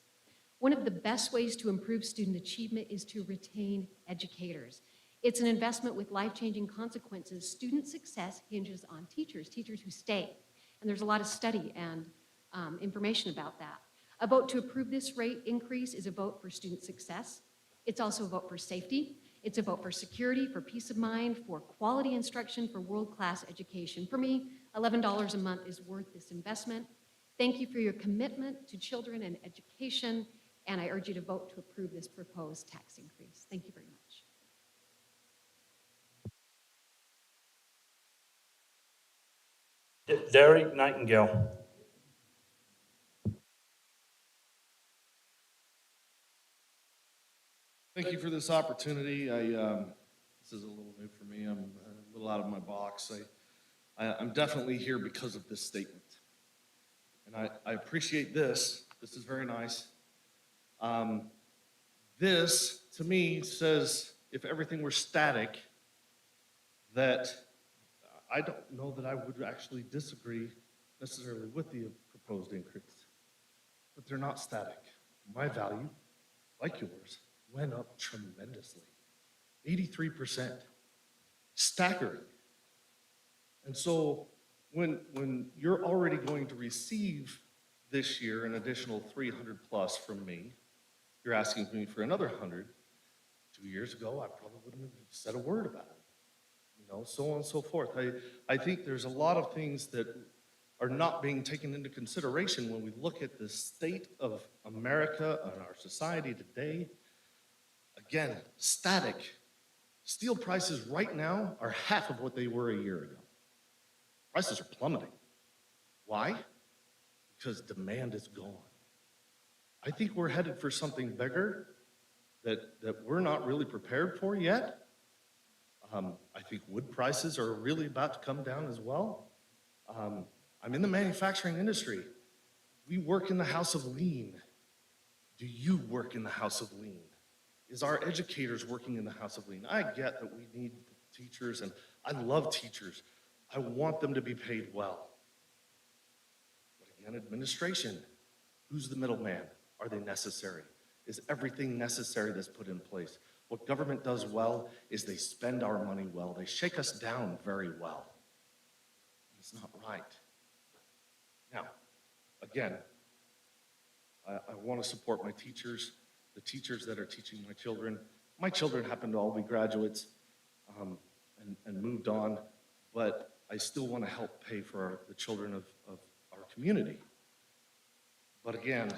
One of the best ways to improve student achievement is to retain educators. It's an investment with life-changing consequences. Student success hinges on teachers who stay. And there's a lot of study and information about that. A vote to approve this rate increase is a vote for student success. It's also a vote for safety. It's a vote for security, for peace of mind, for quality instruction, for world-class education. For me, $11 a month is worth this investment. Thank you for your commitment to children and education, and I urge you to vote to approve this proposed tax increase. Thank you very much. Derek Nightingale. Thank you for this opportunity. This is a little new for me. I'm a little out of my box. I'm definitely here because of this statement. And I appreciate this. This is very nice. This, to me, says if everything were static, that I don't know that I would actually disagree necessarily with the proposed increase. But they're not static. My value, like yours, went up tremendously. 83%. Staggering. And so when you're already going to receive this year an additional 300 plus from me, you're asking me for another 100. 2 years ago, I probably wouldn't have said a word about it. You know, so on and so forth. I think there's a lot of things that are not being taken into consideration when we look at the state of America and our society today. Again, static. Steel prices right now are half of what they were a year ago. Prices are plummeting. Why? Because demand is gone. I think we're headed for something bigger that we're not really prepared for yet. I think wood prices are really about to come down as well. I'm in the manufacturing industry. We work in the house of lean. Do you work in the house of lean? Is our educators working in the house of lean? I get that we need teachers, and I love teachers. I want them to be paid well. But again, administration, who's the middleman? Are they necessary? Is everything necessary that's put in place? What government does well is they spend our money well. They shake us down very well. It's not right. Now, again, I want to support my teachers, the teachers that are teaching my children. My children happen to all be graduates and moved on, but I still want to help pay for the children of our community. But again,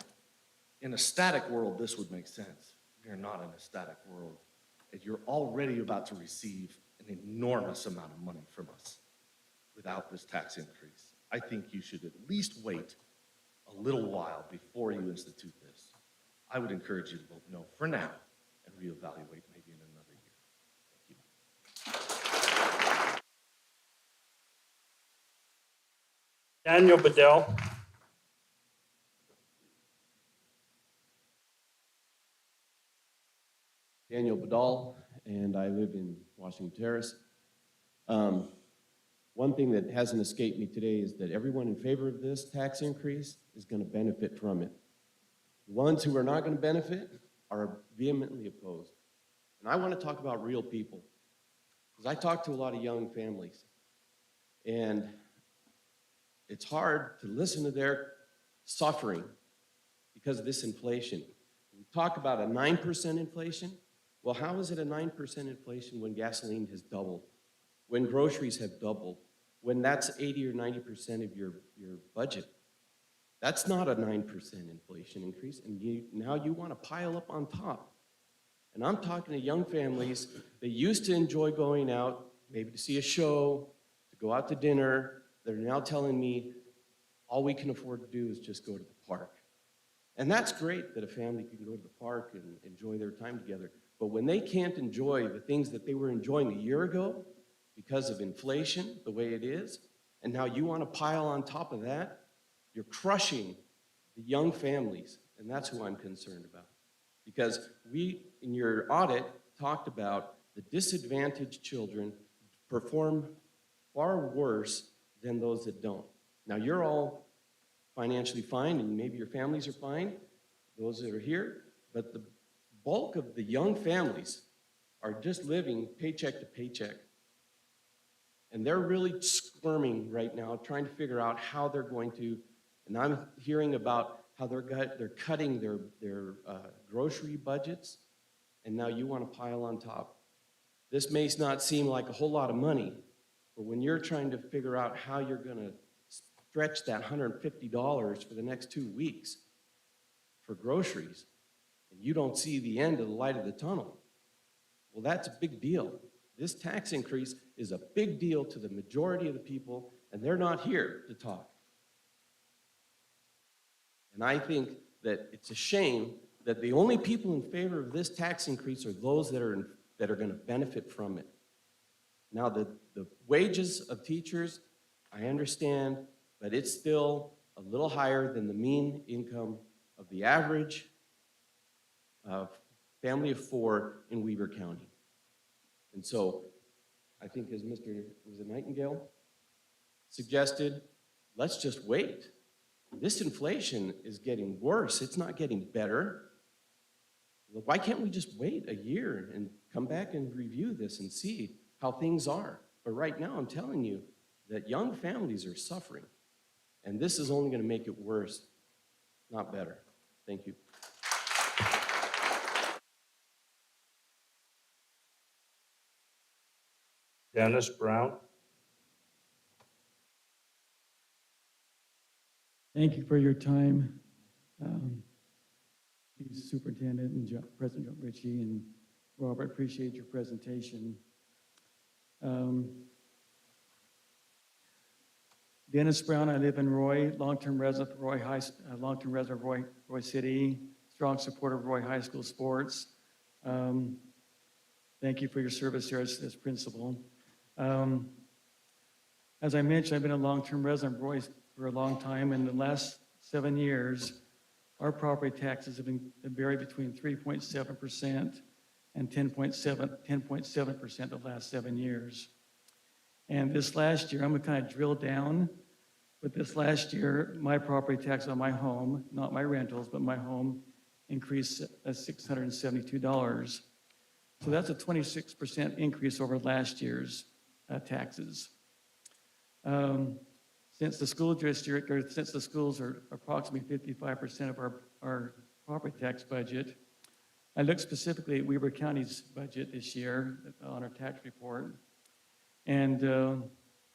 in a static world, this would make sense. We are not in a static world. And you're already about to receive an enormous amount of money from us without this tax increase. I think you should at least wait a little while before you institute this. I would encourage you to vote no for now and reevaluate maybe in another year. Thank you. Daniel Bedell. Daniel Badal, and I live in Washington Terrace. One thing that hasn't escaped me today is that everyone in favor of this tax increase is going to benefit from it. The ones who are not going to benefit are vehemently opposed. And I want to talk about real people, because I talk to a lot of young families, and it's hard to listen to their suffering because of this inflation. We talk about a 9% inflation. Well, how is it a 9% inflation when gasoline has doubled, when groceries have doubled, when that's 80 or 90% of your budget? That's not a 9% inflation increase, and now you want to pile up on top. And I'm talking to young families that used to enjoy going out, maybe to see a show, to go out to dinner. They're now telling me all we can afford to do is just go to the park. And that's great that a family can go to the park and enjoy their time together. But when they can't enjoy the things that they were enjoying a year ago because of inflation, the way it is, and now you want to pile on top of that, you're crushing the young families, and that's who I'm concerned about. Because we, in your audit, talked about the disadvantaged children perform far worse than those that don't. Now, you're all financially fine, and maybe your families are fine, those that are here, but the bulk of the young families are just living paycheck to paycheck. And they're really squirming right now, trying to figure out how they're going to, and I'm hearing about how they're cutting their grocery budgets, and now you want to pile on top. This may not seem like a whole lot of money, but when you're trying to figure out how you're going to stretch that $150 for the next 2 weeks for groceries, and you don't see the end of the light of the tunnel, well, that's a big deal. This tax increase is a big deal to the majority of the people, and they're not here to talk. And I think that it's a shame that the only people in favor of this tax increase are those that are going to benefit from it. Now, the wages of teachers, I understand, but it's still a little higher than the mean income of the average family of 4 in Weber County. And so I think as was it Nightingale suggested, let's just wait. This inflation is getting worse. It's not getting better. Why can't we just wait a year and come back and review this and see how things are? But right now, I'm telling you that young families are suffering. And this is only going to make it worse, not better. Thank you. Dennis Brown. Thank you for your time, Superintendent and President Ritchie and Robert. Appreciate your presentation. Dennis Brown. I live in Roy, long-term resident of Roy City. Strong supporter of Roy High School sports. Thank you for your service here as principal. As I mentioned, I've been a long-term resident of Roy for a long time. In the last 7 years, our property taxes have been varied between 3.7% and 10.7% the last 7 years. And this last year, I'm going to kind of drill down, but this last year, my property tax on my home, not my rentals, but my home, increased $672. So that's a 26% increase over last year's taxes. Since the school district, or since the schools are approximately 55% of our property tax budget, I looked specifically at Weber County's budget this year on our tax report. And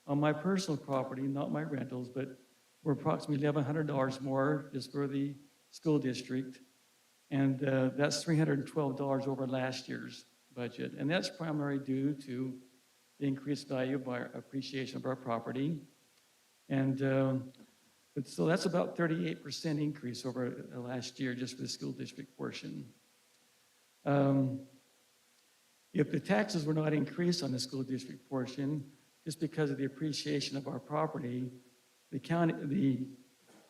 on my personal property, not my rentals, but we're approximately $1,100 more just for the school district. And that's $312 over last year's budget. And that's primarily due to the increased value of our appreciation of our property. And so that's about 38% increase over last year just for the school district portion. If the taxes were not increased on the school district portion, just because of the appreciation of our property, the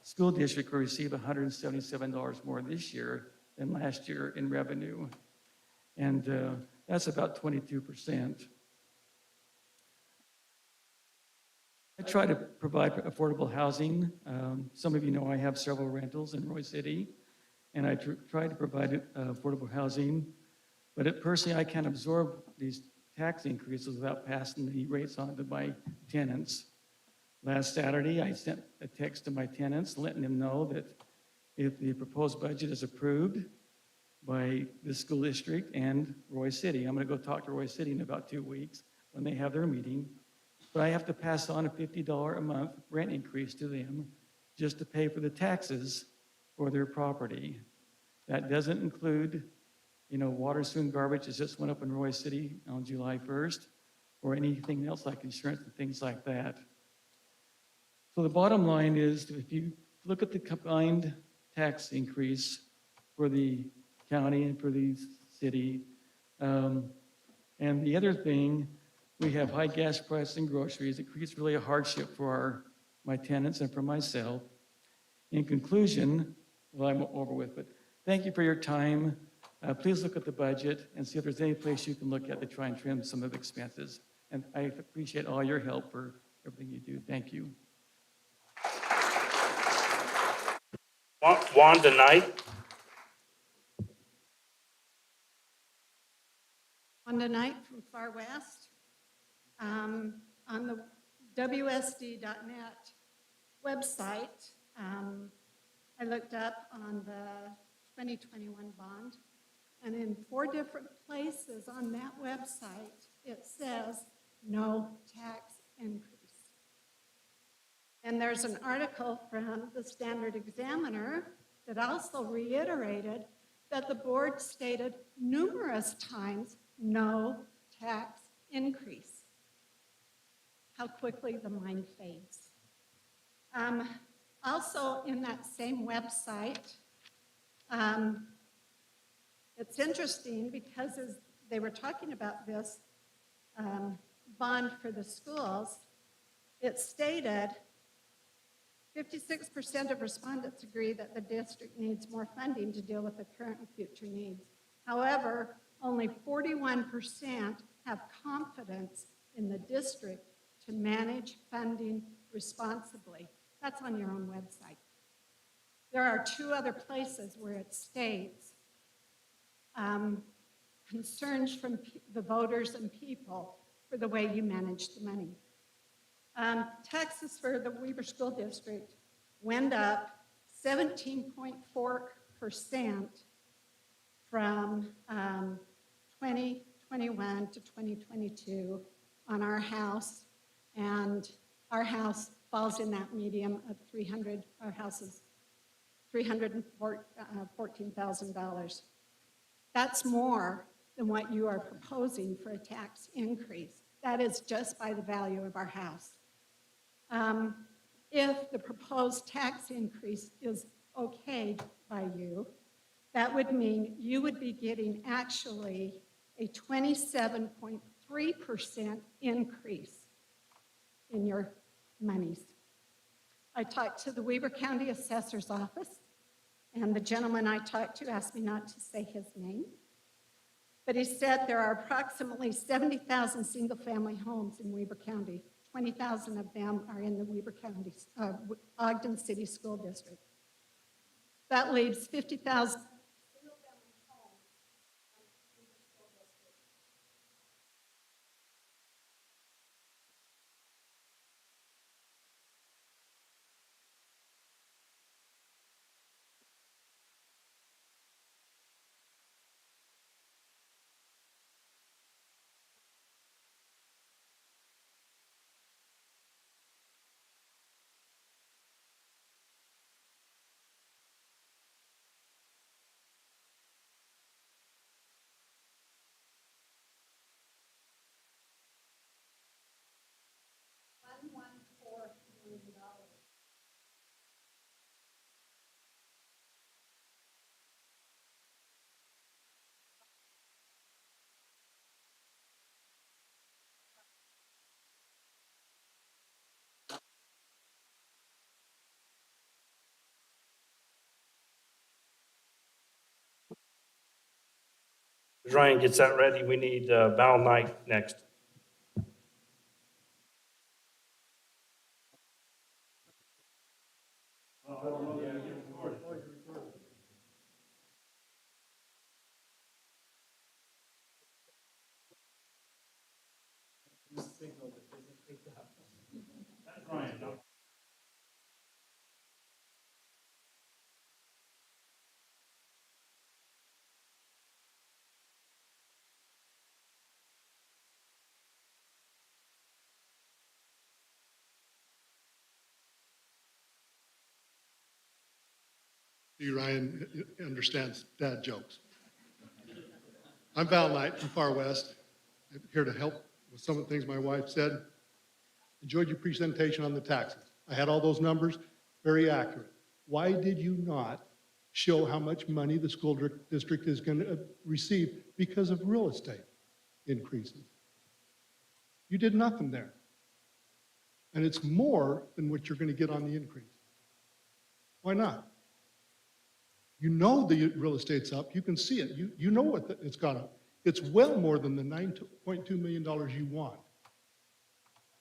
school district will receive $177 more this year than last year in revenue. And that's about 22%. I try to provide affordable housing. Some of you know I have several rentals in Roy City, and I try to provide affordable housing. But personally, I can't absorb these tax increases without passing the rates on to my tenants. Last Saturday, I sent a text to my tenants letting them know that if the proposed budget is approved by the school district and Roy City, I'm going to go talk to Roy City in about 2 weeks when they have their meeting, but I have to pass on a $50 a month rent increase to them just to pay for the taxes for their property. That doesn't include, water, sewer, and garbage that just went up in Roy City on July 1st, or anything else like insurance and things like that. So the bottom line is, if you look at the combined tax increase for the county and for the city, and the other thing, we have high gas prices and groceries. It creates really a hardship for my tenants and for myself. In conclusion, well, I'm over with, but thank you for your time. Please look at the budget and see if there's any place you can look at to try and trim some of the expenses. And I appreciate all your help for everything you do. Thank you. Wanda Knight. Wanda Knight from Far West. On the WSD.net website, I looked up on the 2021 bond, and in 4 different places on that website, it says no tax increase. And there's an article from the Standard Examiner that also reiterated that the board stated numerous times no tax increase. How quickly the mind fades. Also in that same website, it's interesting because as they were talking about this bond for the schools, it stated 56% of respondents agree that the district needs more funding to deal with the current and future needs. However, only 41% have confidence in the district to manage funding responsibly. That's on your own website. There are 2 other places where it states concerns from the voters and people for the way you manage the money. Taxes for the Weber School District went up 17.4% from 2021 to 2022 on our house, and our house falls in that medium of 300, our house is $314,000. That's more than what you are proposing for a tax increase. That is just by the value of our house. If the proposed tax increase is okayed by you, that would mean you would be getting actually a 27.3% increase in your monies. I talked to the Weber County Assessor's Office, and the gentleman I talked to asked me not to say his name, but he said there are approximately 70,000 single-family homes in Weber County. 20,000 of them are in the Weber County, Ogden City School District. That leaves 50,000 single-family homes in the Weber School District. $1.14 million. As Ryan gets that ready, we need Val Knight next. You, Ryan, understands dad jokes. I'm Val Knight from Far West. I'm here to help with some of the things my wife said. Enjoyed your presentation on the taxes. I had all those numbers, very accurate. Why did you not show how much money the school district is going to receive because of real estate increases? You did nothing there. And it's more than what you're going to get on the increase. Why not? You know the real estate's up. You can see it. You know what it's gone up. It's well more than the $9.2 million you want.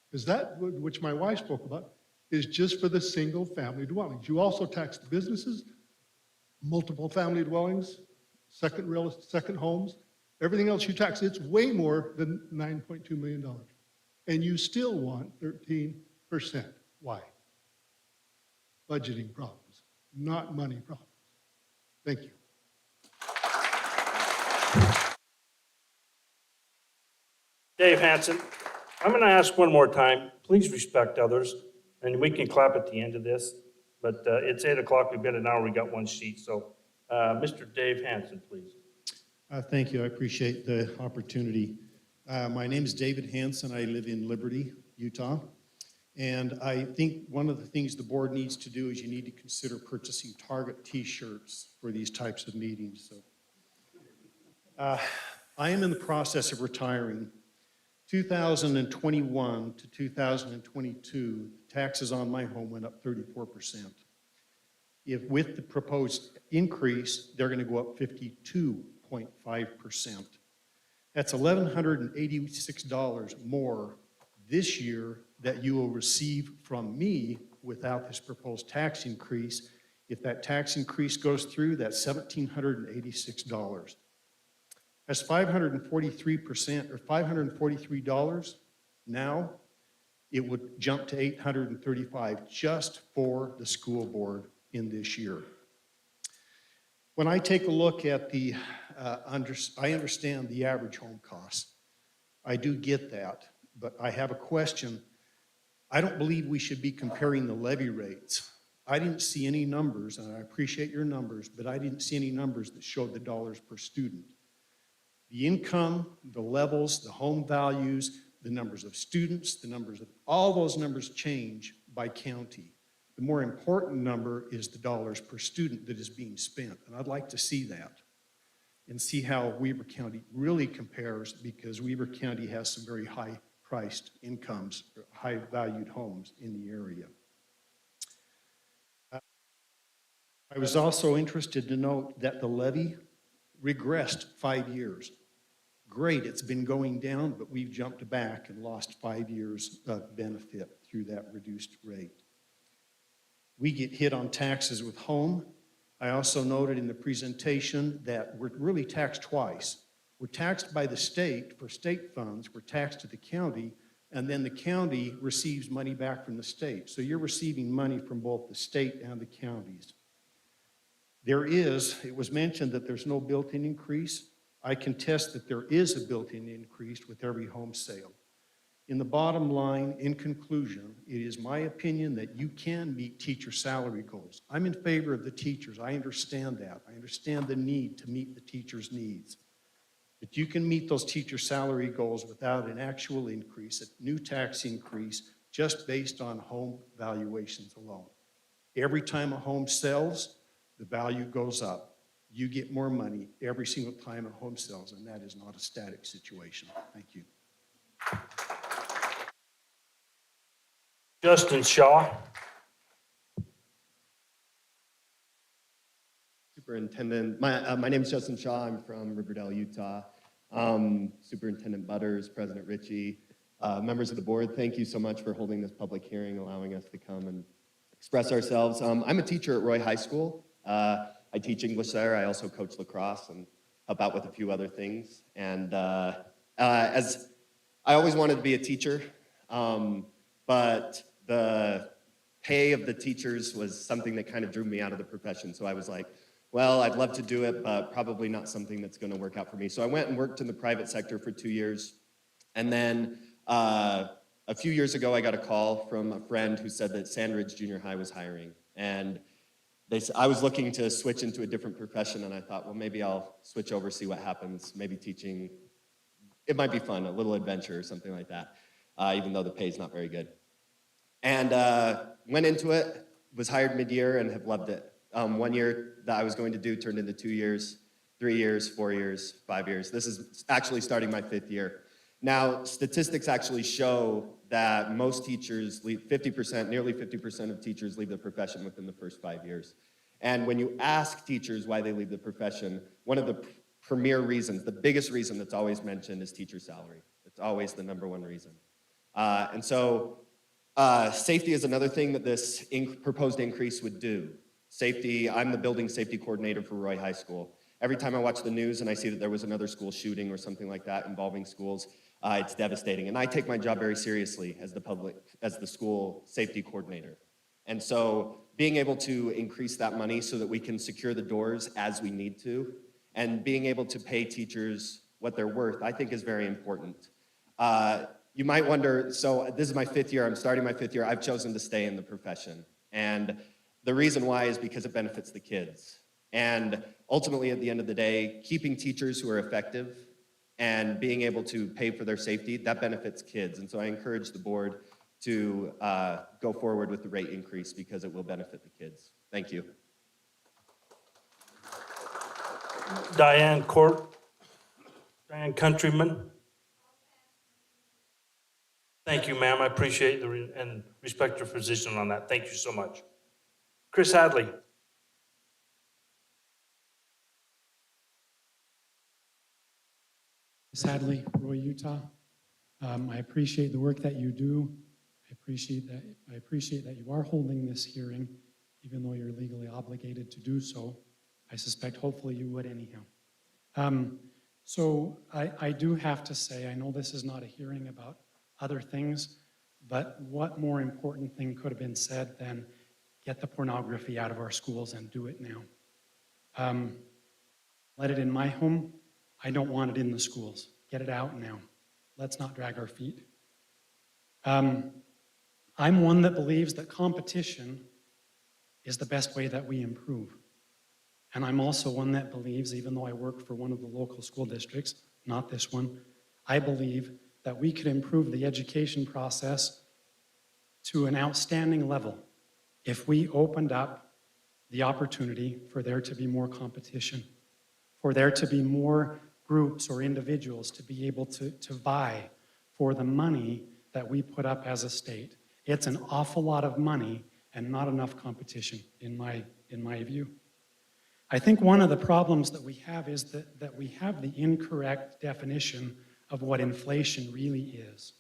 Because that, which my wife spoke about, is just for the single-family dwellings. You also tax the businesses, multiple family dwellings, second homes, Everything else you tax, it's way more than $9.2 million. And you still want 13%. Why? Budgeting problems, not money problems. Thank you. Dave Hanson, I'm going to ask one more time, please respect others, and we can clap at the end of this, but it's 8 o'clock, we've been an hour, we got one sheet, so Mr. Dave Hanson, please. Thank you. I appreciate the opportunity. My name is David Hanson. I live in Liberty, Utah. And I think one of the things the board needs to do is you need to consider purchasing Target t-shirts for these types of meetings. So, I am in the process of retiring. 2021 to 2022, taxes on my home went up 34%. If with the proposed increase, they're going to go up 52.5%. That's $1,186 more this year that you will receive from me without this proposed tax increase. If that tax increase goes through, that's $1,786. That's 543% or $543 now. It would jump to $835 just for the school board in this year. When I take a look at the, I understand the average home cost. I do get that, but I have a question. I don't believe we should be comparing the levy rates. I didn't see any numbers, and I appreciate your numbers, but I didn't see any numbers that showed the dollars per student. The income, the levels, the home values, the numbers of students, the numbers of, all those numbers change by county. The more important number is the dollars per student that is being spent, and I'd like to see that and see how Weber County really compares, because Weber County has some very high-priced incomes, high-valued homes in the area. I was also interested to note that the levy regressed 5 years. Great, it's been going down, but we've jumped back and lost 5 years of benefit through that reduced rate. We get hit on taxes with home. I also noted in the presentation that we're really taxed twice. We're taxed by the state for state funds, we're taxed to the county, and then the county receives money back from the state. So you're receiving money from both the state and the counties. It was mentioned that there's no built-in increase. I contest that there is a built-in increase with every home sale. In the bottom line, in conclusion, it is my opinion that you can meet teacher salary goals. I'm in favor of the teachers. I understand that. I understand the need to meet the teachers' needs. But you can meet those teacher salary goals without an actual increase, a new tax increase, just based on home valuations alone. Every time a home sells, the value goes up. You get more money every single time a home sells, and that is not a static situation. Thank you. Justin Shaw. Superintendent, my name is Justin Shaw. I'm from Riverdale, Utah. Superintendent Butters, President Ritchie, members of the board, thank you so much for holding this public hearing, allowing us to come and express ourselves. I'm a teacher at Roy High School. I teach English there. I also coach lacrosse and help out with a few other things. And as I always wanted to be a teacher, but the pay of the teachers was something that kind of drew me out of the profession. So I was like, well, I'd love to do it, but probably not something that's going to work out for me. So I went and worked in the private sector for 2 years. And then a few years ago, I got a call from a friend who said that Sandridge Junior High was hiring. And I was looking to switch into a different profession, and I thought, well, maybe I'll switch over, see what happens. Maybe teaching, it might be fun, a little adventure or something like that, even though the pay is not very good. And went into it, was hired mid-year, and have loved it. 1 year that I was going to do turned into 2 years, 3 years, 4 years, 5 years. This is actually starting my 5th year. Now, statistics actually show that most teachers leave 50%, nearly 50% of teachers leave the profession within the first 5 years. And when you ask teachers why they leave the profession, one of the premier reasons, the biggest reason that's always mentioned is teacher salary. It's always the #1 reason. And so safety is another thing that this proposed increase would do. Safety, I'm the building safety coordinator for Roy High School. Every time I watch the news and I see that there was another school shooting or something like that involving schools, it's devastating. And I take my job very seriously as the school safety coordinator. And so being able to increase that money so that we can secure the doors as we need to, and being able to pay teachers what they're worth, I think is very important. You might wonder, so this is my 5th year, I'm starting my 5th year, I've chosen to stay in the profession. And the reason why is because it benefits the kids. And ultimately, at the end of the day, keeping teachers who are effective and being able to pay for their safety, that benefits kids. And so I encourage the board to go forward with the rate increase because it will benefit the kids. Thank you. Diane Countryman. Thank you, ma'am. I appreciate and respect your position on that. Thank you so much. Chris Hadley. Sadly, Roy, Utah. I appreciate the work that you do. I appreciate that you are holding this hearing, even though you're legally obligated to do so. I suspect hopefully you would anyhow. So I do have to say, I know this is not a hearing about other things, but what more important thing could have been said than get the pornography out of our schools and do it now. Let it in my home. I don't want it in the schools. Get it out now. Let's not drag our feet. I'm one that believes that competition is the best way that we improve. And I'm also one that believes, even though I work for one of the local school districts, not this one, I believe that we could improve the education process to an outstanding level if we opened up the opportunity for there to be more competition, for there to be more groups or individuals to be able to vie for the money that we put up as a state. It's an awful lot of money and not enough competition, in my view. I think one of the problems that we have is that we have the incorrect definition of what inflation really is.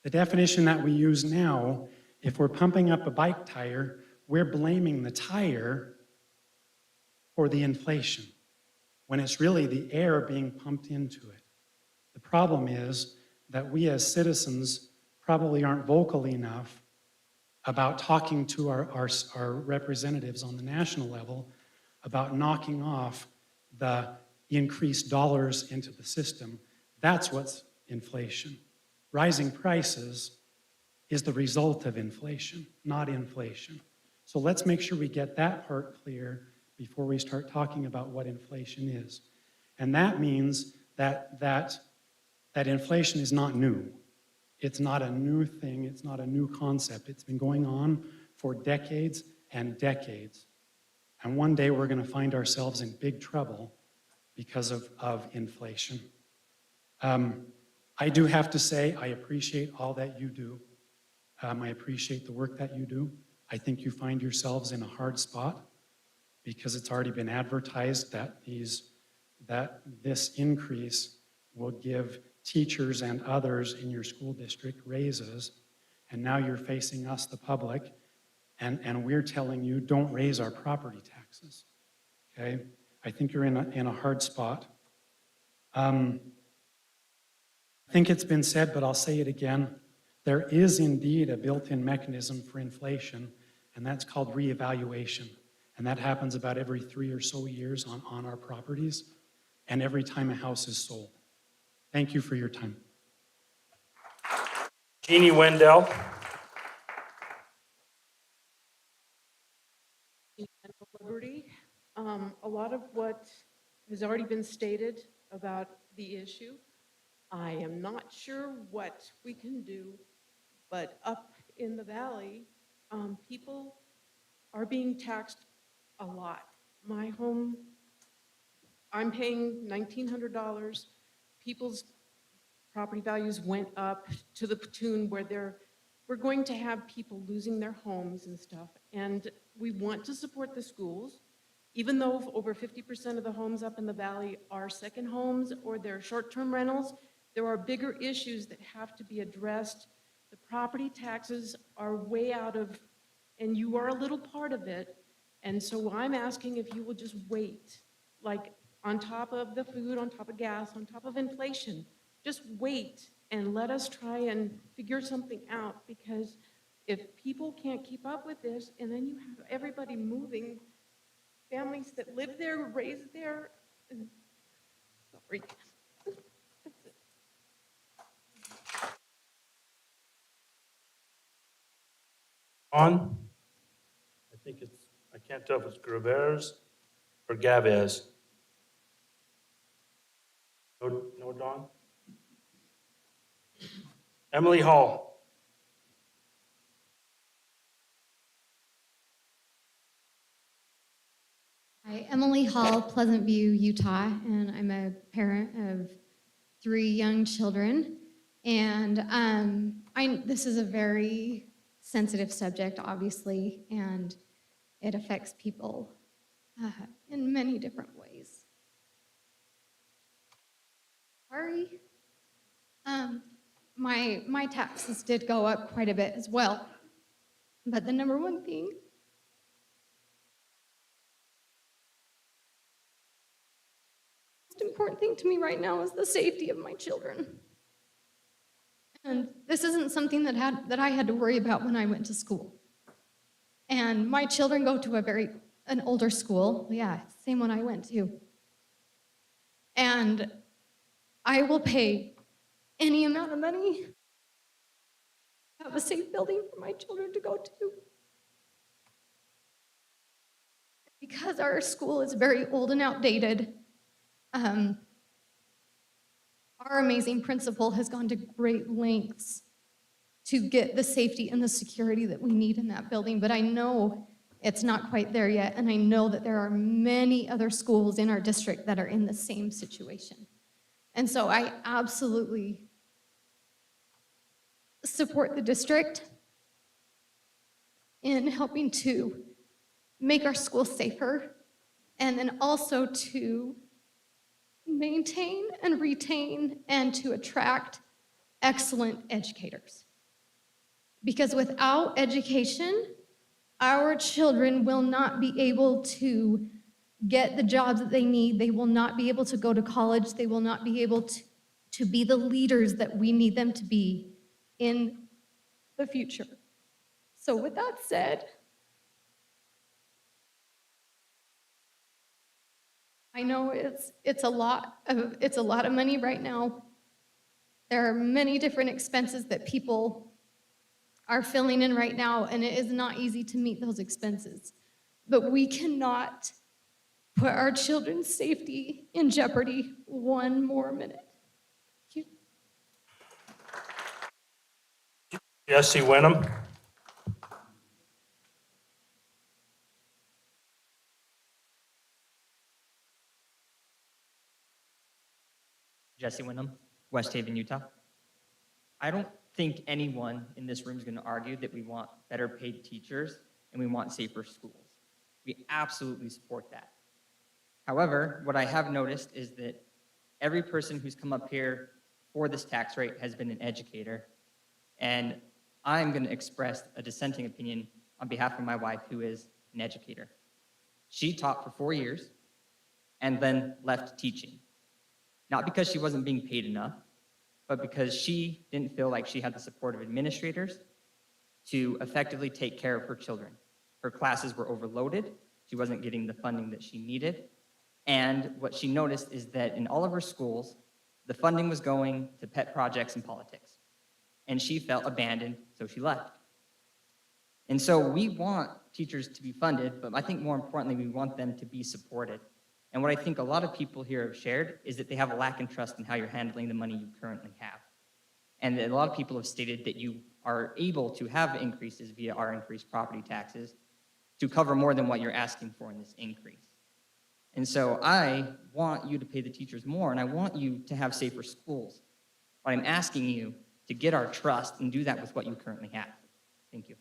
The definition that we use now, if we're pumping up a bike tire, we're blaming the tire for the inflation, when it's really the air being pumped into it. The problem is that we as citizens probably aren't vocal enough about talking to our representatives on the national level about knocking off the increased dollars into the system. That's what's inflation. Rising prices is the result of inflation, not inflation. So let's make sure we get that part clear before we start talking about what inflation is. And that means that inflation is not new. It's not a new thing. It's not a new concept. It's been going on for decades and decades. And one day we're going to find ourselves in big trouble because of inflation. I do have to say I appreciate all that you do. I appreciate the work that you do. I think you find yourselves in a hard spot because it's already been advertised that this increase will give teachers and others in your school district raises, and now you're facing us, the public, and we're telling you, don't raise our property taxes, okay? I think you're in a hard spot. I think it's been said, but I'll say it again. There is indeed a built-in mechanism for inflation, and that's called reevaluation. And that happens about every 3 or so years on our properties, and every time a house is sold. Thank you for your time. Jeannie Wendell. Liberty. A lot of what has already been stated about the issue. I am not sure what we can do, but up in the valley, people are being taxed a lot. My home, I'm paying $1,900. People's property values went up to the tune where we're going to have people losing their homes and stuff. And we want to support the schools, even though over 50% of the homes up in the valley are second homes or they're short-term rentals. There are bigger issues that have to be addressed. The property taxes are way out of, and you are a little part of it. And so I'm asking if you will just wait like on top of the food, on top of gas, on top of inflation. Just wait and let us try and figure something out, because if people can't keep up with this, and then you have everybody moving, families that live there, raised there, and, sorry. That's it. On? I think it's, I can't tell if it's Gravers or Gavez. No, Don? Emily Hall. Hi, Emily Hall, Pleasant View, Utah, and I'm a parent of 3 young children. And this is a very sensitive subject, obviously, and it affects people in many different ways. Sorry. My taxes did go up quite a bit as well. But the number one thing most important thing to me right now is the safety of my children. And this isn't something that I had to worry about when I went to school. And my children go to an older school, yeah, same one I went to. And I will pay any amount of money to have a safe building for my children to go to. Because our school is very old and outdated, our amazing principal has gone to great lengths to get the safety and the security that we need in that building. But I know it's not quite there yet, and I know that there are many other schools in our district that are in the same situation. And so I absolutely support the district in helping to make our schools safer, and then also to maintain and retain and to attract excellent educators. Because without education, our children will not be able to get the jobs that they need. They will not be able to go to college. They will not be able to be the leaders that we need them to be in the future. So with that said, I know it's a lot of money right now. There are many different expenses that people are filling in right now, and it is not easy to meet those expenses. But we cannot put our children's safety in jeopardy one more minute. Thank you. Jesse Wenham. Jesse Wyndham, West Haven, Utah. I don't think anyone in this room is going to argue that we want better paid teachers and we want safer schools. We absolutely support that. However, what I have noticed is that every person who's come up here for this tax rate has been an educator, and I'm going to express a dissenting opinion on behalf of my wife, who is an educator. She taught for 4 years and then left teaching. Not because she wasn't being paid enough, but because she didn't feel like she had the support of administrators to effectively take care of her children. Her classes were overloaded, she wasn't getting the funding that she needed, and what she noticed is that in all of her schools, the funding was going to pet projects and politics. And she felt abandoned, so she left. And so we want teachers to be funded, but I think more importantly, we want them to be supported. And what I think a lot of people here have shared is that they have a lack in trust in how you're handling the money you currently have. And that a lot of people have stated that you are able to have increases via our increased property taxes to cover more than what you're asking for in this increase. And so I want you to pay the teachers more, and I want you to have safer schools. But I'm asking you to get our trust and do that with what you currently have. Thank you.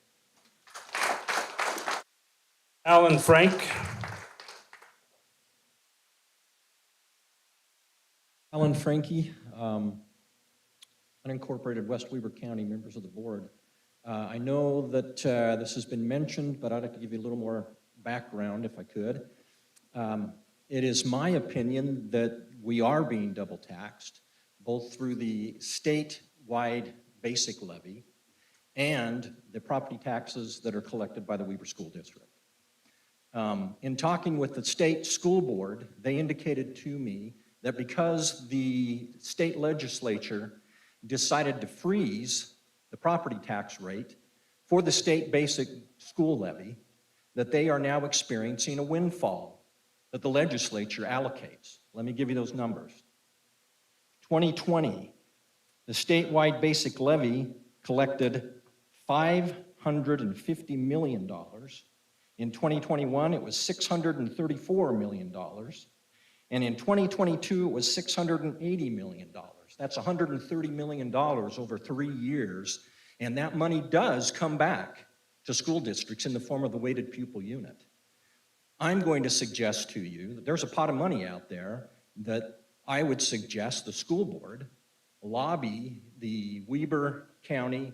Alan Frank. Alan Frankie, unincorporated West Weber County, members of the board. I know that this has been mentioned, but I'd like to give you a little more background if I could. It is my opinion that we are being double taxed, both through the statewide basic levy and the property taxes that are collected by the Weber School District. In talking with the state school board, they indicated to me that because the state legislature decided to freeze the property tax rate for the state basic school levy, that they are now experiencing a windfall that the legislature allocates. Let me give you those numbers. 2020, the statewide basic levy collected $550 million. In 2021, it was $634 million. And in 2022, it was $680 million. That's $130 million over 3 years. And that money does come back to school districts in the form of the weighted pupil unit. I'm going to suggest to you that there's a pot of money out there that I would suggest the school board lobby the Weber County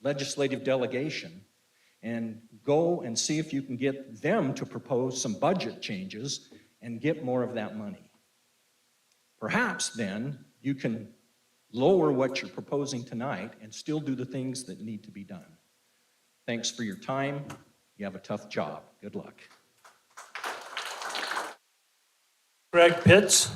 legislative delegation and go and see if you can get them to propose some budget changes and get more of that money. Perhaps then you can lower what you're proposing tonight and still do the things that need to be done. Thanks for your time. You have a tough job. Good luck. Greg Pitts.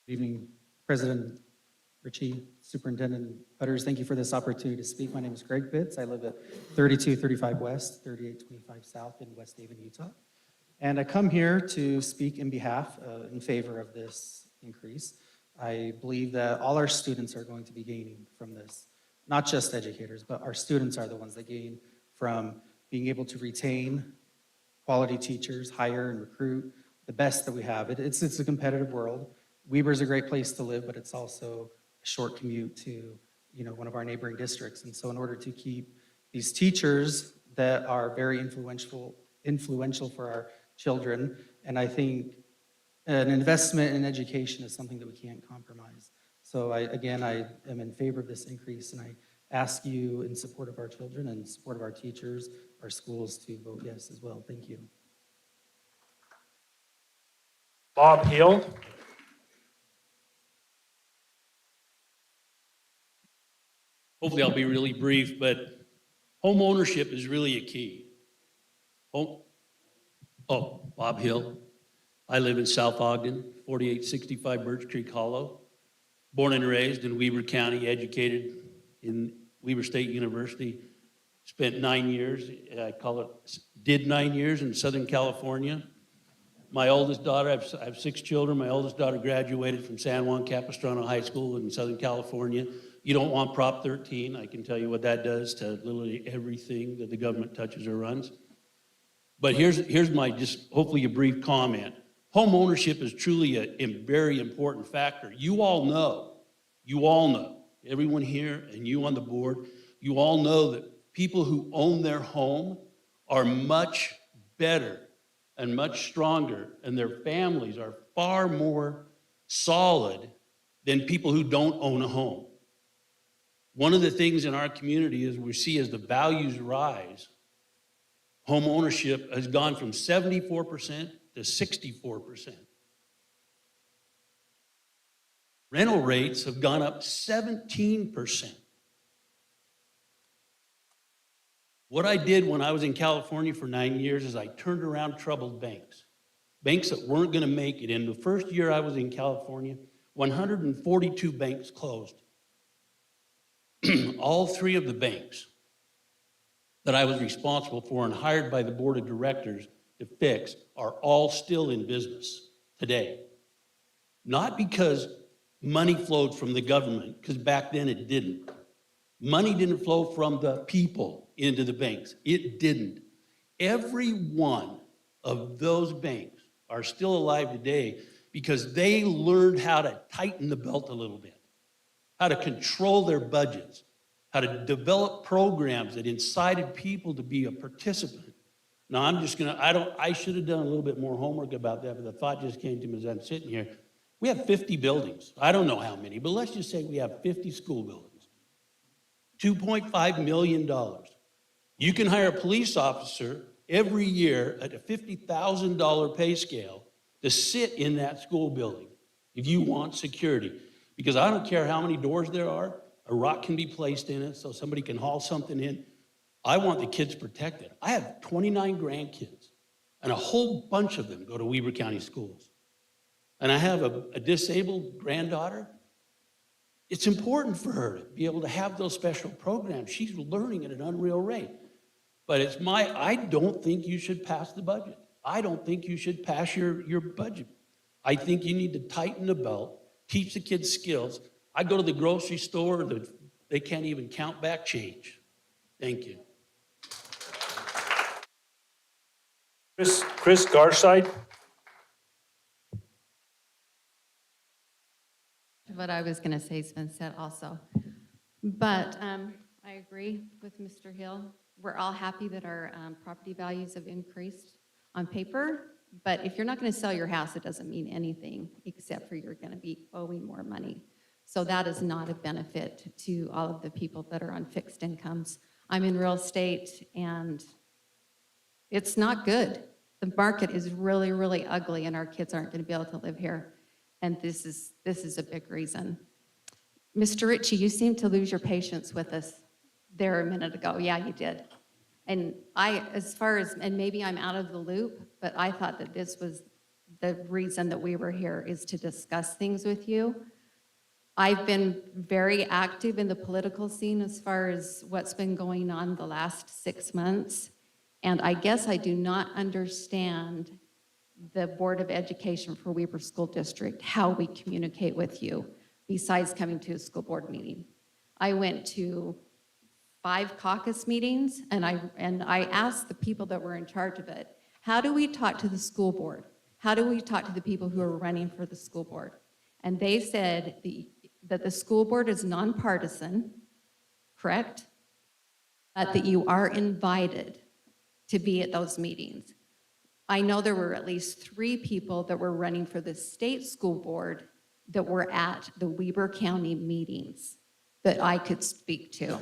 Good evening, President Ritchie, Superintendent Butters. Thank you for this opportunity to speak. My name is Greg Pitts. I live at 3235 West, 3825 South in West Haven, Utah. And I come here to speak in behalf, in favor of this increase. I believe that all our students are going to be gaining from this. Not just educators, but our students are the ones that gain from being able to retain quality teachers, hire and recruit the best that we have. It's a competitive world. Weber's a great place to live, but it's also a short commute to, one of our neighboring districts. And so in order to keep these teachers that are very influential for our children, and I think an investment in education is something that we can't compromise. So I am in favor of this increase, and I ask you in support of our children and support of our teachers, our schools, to vote yes as well. Thank you. Bob Hill. Hopefully I'll be really brief, but home ownership is really a key. Bob Hill. I live in South Ogden, 4865 Birch Creek Hollow. Born and raised in Weber County, educated in Weber State University. Spent 9 years, did 9 years in Southern California. My oldest daughter, I have 6 children. My oldest daughter graduated from San Juan Capistrano High School in Southern California. You don't want Prop 13. I can tell you what that does to literally everything that the government touches or runs. But here's my just hopefully a brief comment. Home ownership is truly a very important factor. You all know, everyone here and you on the board, you all know that people who own their home are much better and much stronger, and their families are far more solid than people who don't own a home. One of the things in our community is we see as the values rise, home ownership has gone from 74% to 64%. Rental rates have gone up 17%. What I did when I was in California for 9 years is I turned around troubled banks that weren't going to make it. In the first year I was in California, 142 banks closed. All 3 of the banks that I was responsible for and hired by the board of directors to fix are all still in business today. Not because money flowed from the government, because back then it didn't. Money didn't flow from the people into the banks. It didn't. Every one of those banks are still alive today because they learned how to tighten the belt a little bit, how to control their budgets, how to develop programs that incited people to be a participant. Now I should have done a little bit more homework about that, but the thought just came to me as I'm sitting here. We have 50 buildings. I don't know how many, but let's just say we have 50 school buildings. $2.5 million. You can hire a police officer every year at a $50,000 pay scale to sit in that school building if you want security. Because I don't care how many doors there are, a rock can be placed in it so somebody can haul something in. I want the kids protected. I have 29 grandkids, and a whole bunch of them go to Weber County schools. And I have a disabled granddaughter. It's important for her to be able to have those special programs. She's learning at an unreal rate. But I don't think you should pass the budget. I don't think you should pass your budget. I think you need to tighten the belt, teach the kids skills. I go to the grocery store, they can't even count back change. Thank you. Chris Garside? What I was going to say has been said also. But I agree with Mr. Hill. We're all happy that our property values have increased on paper, but if you're not going to sell your house, it doesn't mean anything except for you're going to be owing more money. So that is not a benefit to all of the people that are on fixed incomes. I'm in real estate, and it's not good. The market is really, really ugly, and our kids aren't going to be able to live here. And this is a big reason. Mr. Ritchie, you seemed to lose your patience with us there a minute ago. Yeah, you did. And and maybe I'm out of the loop, but I thought that this was the reason that we were here, is to discuss things with you. I've been very active in the political scene as far as what's been going on the last 6 months. And I guess I do not understand the Board of Education for Weber School District, how we communicate with you, besides coming to a school board meeting. I went to 5 caucus meetings, and I asked the people that were in charge of it, how do we talk to the school board? How do we talk to the people who are running for the school board? And they said that the school board is nonpartisan, correct? But that you are invited to be at those meetings. I know there were at least 3 people that were running for the state school board that were at the Weber County meetings that I could speak to.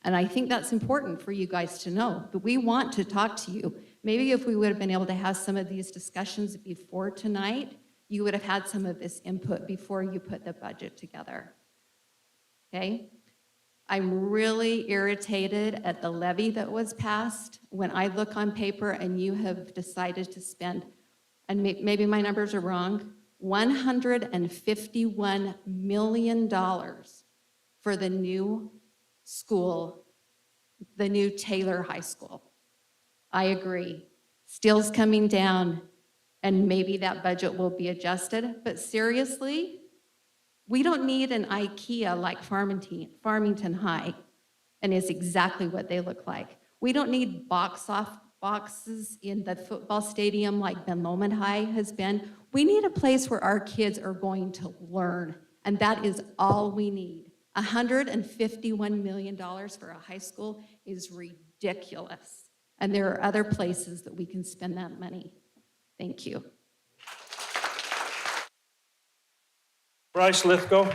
And I think that's important for you guys to know, that we want to talk to you. Maybe if we would have been able to have some of these discussions before tonight, you would have had some of this input before you put the budget together. Okay? I'm really irritated at the levy that was passed. When I look on paper and you have decided to spend, and maybe my numbers are wrong, $151 million for the new school, the new Taylor High School. I agree. Steel's coming down, and maybe that budget will be adjusted, but seriously, we don't need an IKEA like Farmington High, and it's exactly what they look like. We don't need boxes in the football stadium like Ben Lomond High has been. We need a place where our kids are going to learn, and that is all we need. $151 million for a high school is ridiculous, and there are other places that we can spend that money. Thank you. Bryce Lithgow?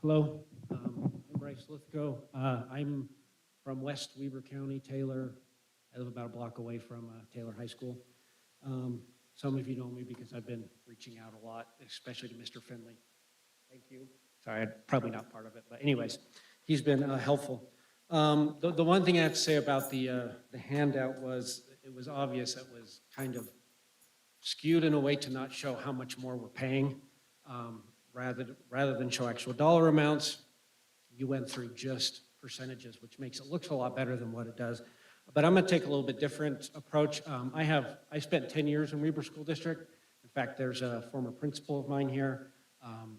Hello, I'm Bryce Lithgow. I'm from West Weber County, Taylor. I live about a block away from Taylor High School. Some of you know me because I've been reaching out a lot, especially to Mr. Finley. Thank you. Sorry, I'm probably not part of it, but anyways, he's been helpful. The one thing I have to say about the handout was it was obvious it was kind of skewed in a way to not show how much more we're paying. Rather than show actual dollar amounts, you went through just percentages, which makes it look a lot better than what it does. But I'm going to take a little bit different approach. I spent 10 years in Weber School District. In fact, there's a former principal of mine here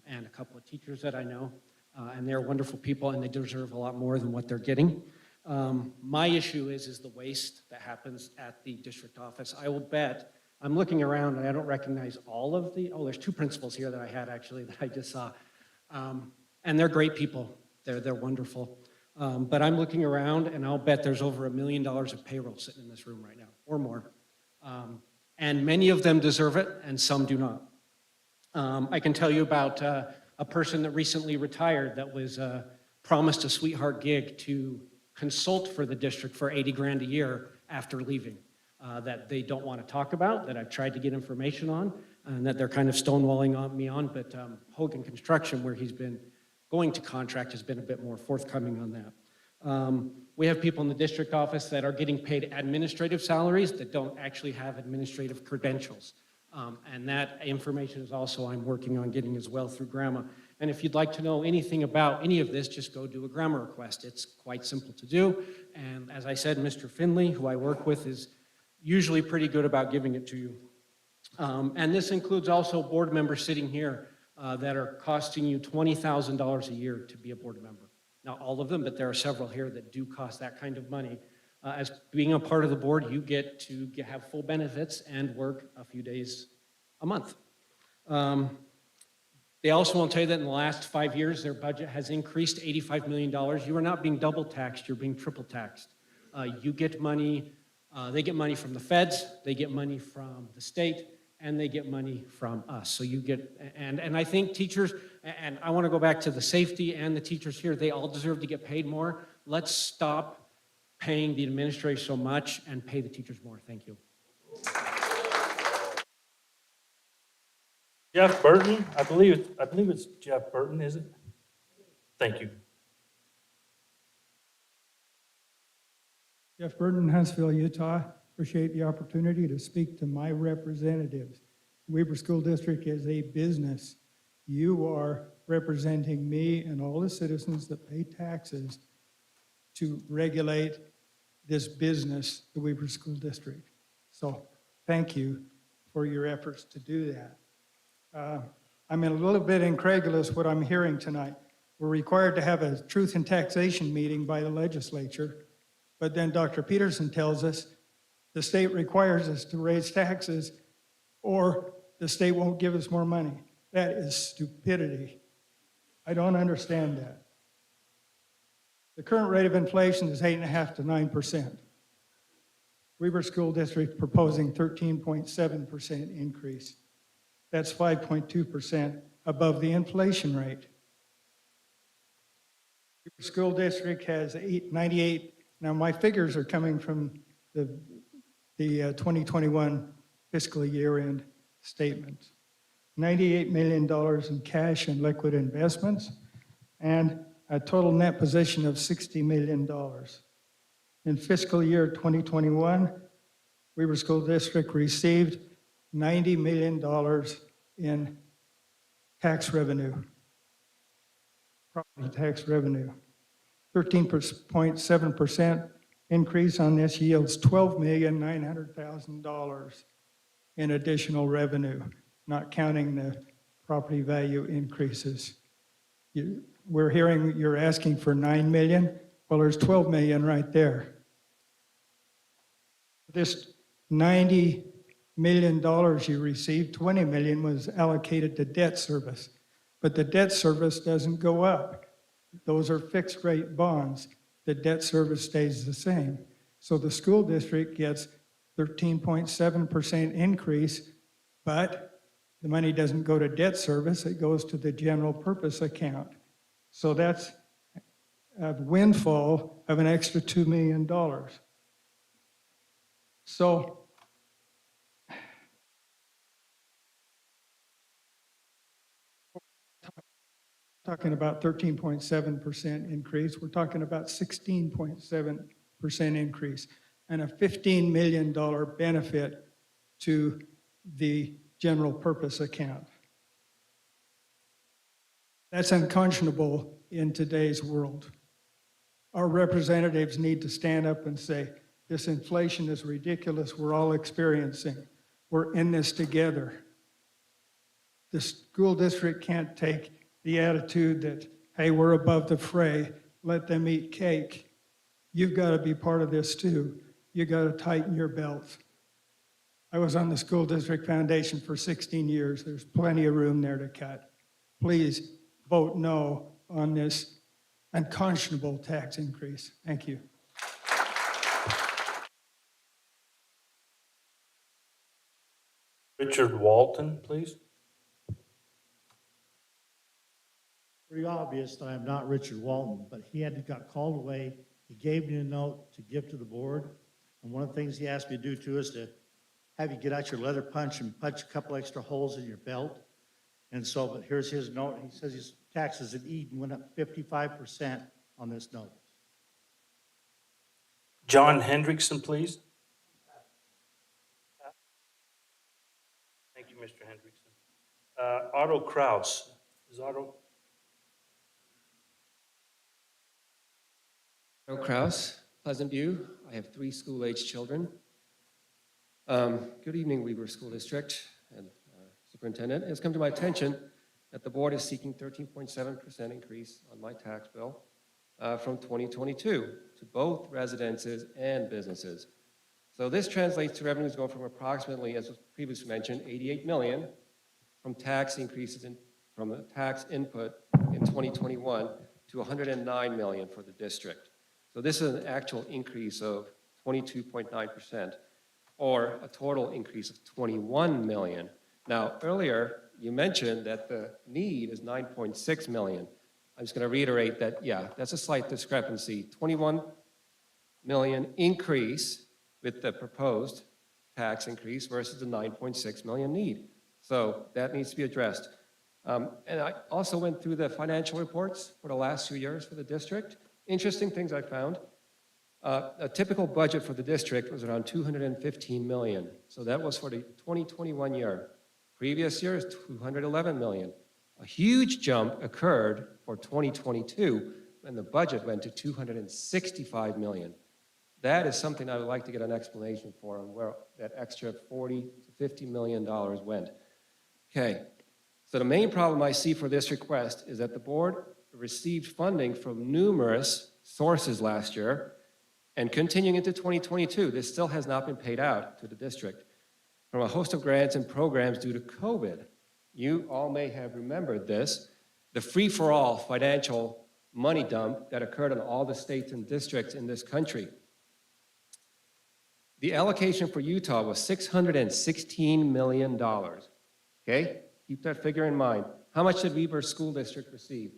and a couple of teachers that I know. And they're wonderful people, and they deserve a lot more than what they're getting. My issue is the waste that happens at the district office. I will bet, I'm looking around and I don't recognize all of there's 2 principals here that I had actually that I just saw. And they're great people. They're wonderful. But I'm looking around and I'll bet there's over $1 million of payroll sitting in this room right now or more. and many of them deserve it, and some do not. I can tell you about a person that recently retired that was promised a sweetheart gig to consult for the district for 80 grand a year after leaving, that they don't want to talk about, that I've tried to get information on, and that they're kind of stonewalling on me on, but Hogan Construction, where he's been going to contract, has been a bit more forthcoming on that. We have people in the district office that are getting paid administrative salaries that don't actually have administrative credentials. And that information is also I'm working on getting as well through GRAMA. And if you'd like to know anything about any of this, just go do a GRAMA request. It's quite simple to do. And as I said, Mr. Finley, who I work with, is usually pretty good about giving it to you. And this includes also board members sitting here that are costing you $20,000 a year to be a board member. Not all of them, but there are several here that do cost that kind of money. As being a part of the board, you get to have full benefits and work a few days a month. They also will tell you that in the last 5 years, their budget has increased $85 million. You are not being double taxed, you're being triple taxed. You get money, they get money from the feds, they get money from the state, and they get money from us. So you get, and I think teachers, and I want to go back to the safety and the teachers here, they all deserve to get paid more. Let's stop paying the administration so much and pay the teachers more. Thank you. Jeff Burton, I believe it's Jeff Burton, is it? Thank you. Jeff Burton, Huntsville, Utah. Appreciate the opportunity to speak to my representatives. Weber School District is a business. You are representing me and all the citizens that pay taxes to regulate this business, the Weber School District. So thank you for your efforts to do that. I'm a little bit incredulous what I'm hearing tonight. We're required to have a truth and taxation meeting by the legislature, but then Dr. Peterson tells us the state requires us to raise taxes or the state won't give us more money. That is stupidity. I don't understand that. The current rate of inflation is 8.5% to 9%. Weber School District proposing 13.7% increase. That's 5.2% above the inflation rate. Weber School District has 98, now my figures are coming from the 2021 fiscal year-end statement. $98 million in cash and liquid investments, and a total net position of $60 million. In fiscal year 2021, Weber School District received $90 million in tax revenue, property tax revenue. 13.7% increase on this yields $12,900,000 in additional revenue, not counting the property value increases. We're hearing you're asking for $9 million. Well, there's $12 million right there. This $90 million you received, $20 million was allocated to debt service, but the debt service doesn't go up. Those are fixed rate bonds. The debt service stays the same. So the school district gets 13.7% increase, but the money doesn't go to debt service, it goes to the general purpose account. So that's a windfall of an extra $2 million. So talking about 13.7% increase, we're talking about 16.7% increase and a $15 million benefit to the general purpose account. That's unconscionable in today's world. Our representatives need to stand up and say, this inflation is ridiculous, we're all experiencing. We're in this together. The school district can't take the attitude that, hey, we're above the fray, let them eat cake. You've got to be part of this too. You got to tighten your belts. I was on the school district foundation for 16 years. There's plenty of room there to cut. Please vote no on this unconscionable tax increase. Thank you. Richard Walton, please. Pretty obvious that I'm not Richard Walton, but got called away. He gave me a note to give to the board. And one of the things he asked me to do too is to have you get out your leather punch and punch a couple extra holes in your belt. And so, but here's his note. He says his taxes in Eden went up 55% on this note. John Hendrickson, please. Thank you, Mr. Hendrickson. Otto Kraus. Is Otto? Joe Kraus, Pleasant View. I have 3 school-age children. Good evening, Weber School District and Superintendent. It has come to my attention that the board is seeking 13.7% increase on my tax bill from 2022 to both residences and businesses. So this translates to revenues going from approximately, as was previously mentioned, 88 million from tax increases from the tax input in 2021 to 109 million for the district. So this is an actual increase of 22.9%, or a total increase of 21 million. Now, earlier, you mentioned that the need is 9.6 million. I'm just going to reiterate that, yeah, that's a slight discrepancy. 21 million increase with the proposed tax increase versus the 9.6 million need. So that needs to be addressed. And I also went through the financial reports for the last few years for the district. Interesting things I found. A typical budget for the district was around 215 million. So that was for the 2021 year. Previous year is 211 million. A huge jump occurred for 2022 when the budget went to 265 million. That is something I would like to get an explanation for on where that extra 40 to 50 million dollars went. Okay, so the main problem I see for this request is that the board received funding from numerous sources last year, and continuing into 2022, this still has not been paid out to the district from a host of grants and programs due to COVID. You all may have remembered this, the free-for-all financial money dump that occurred in all the states and districts in this country. The allocation for Utah was $616 million, okay? Keep that figure in mind. How much did Weber School District receive?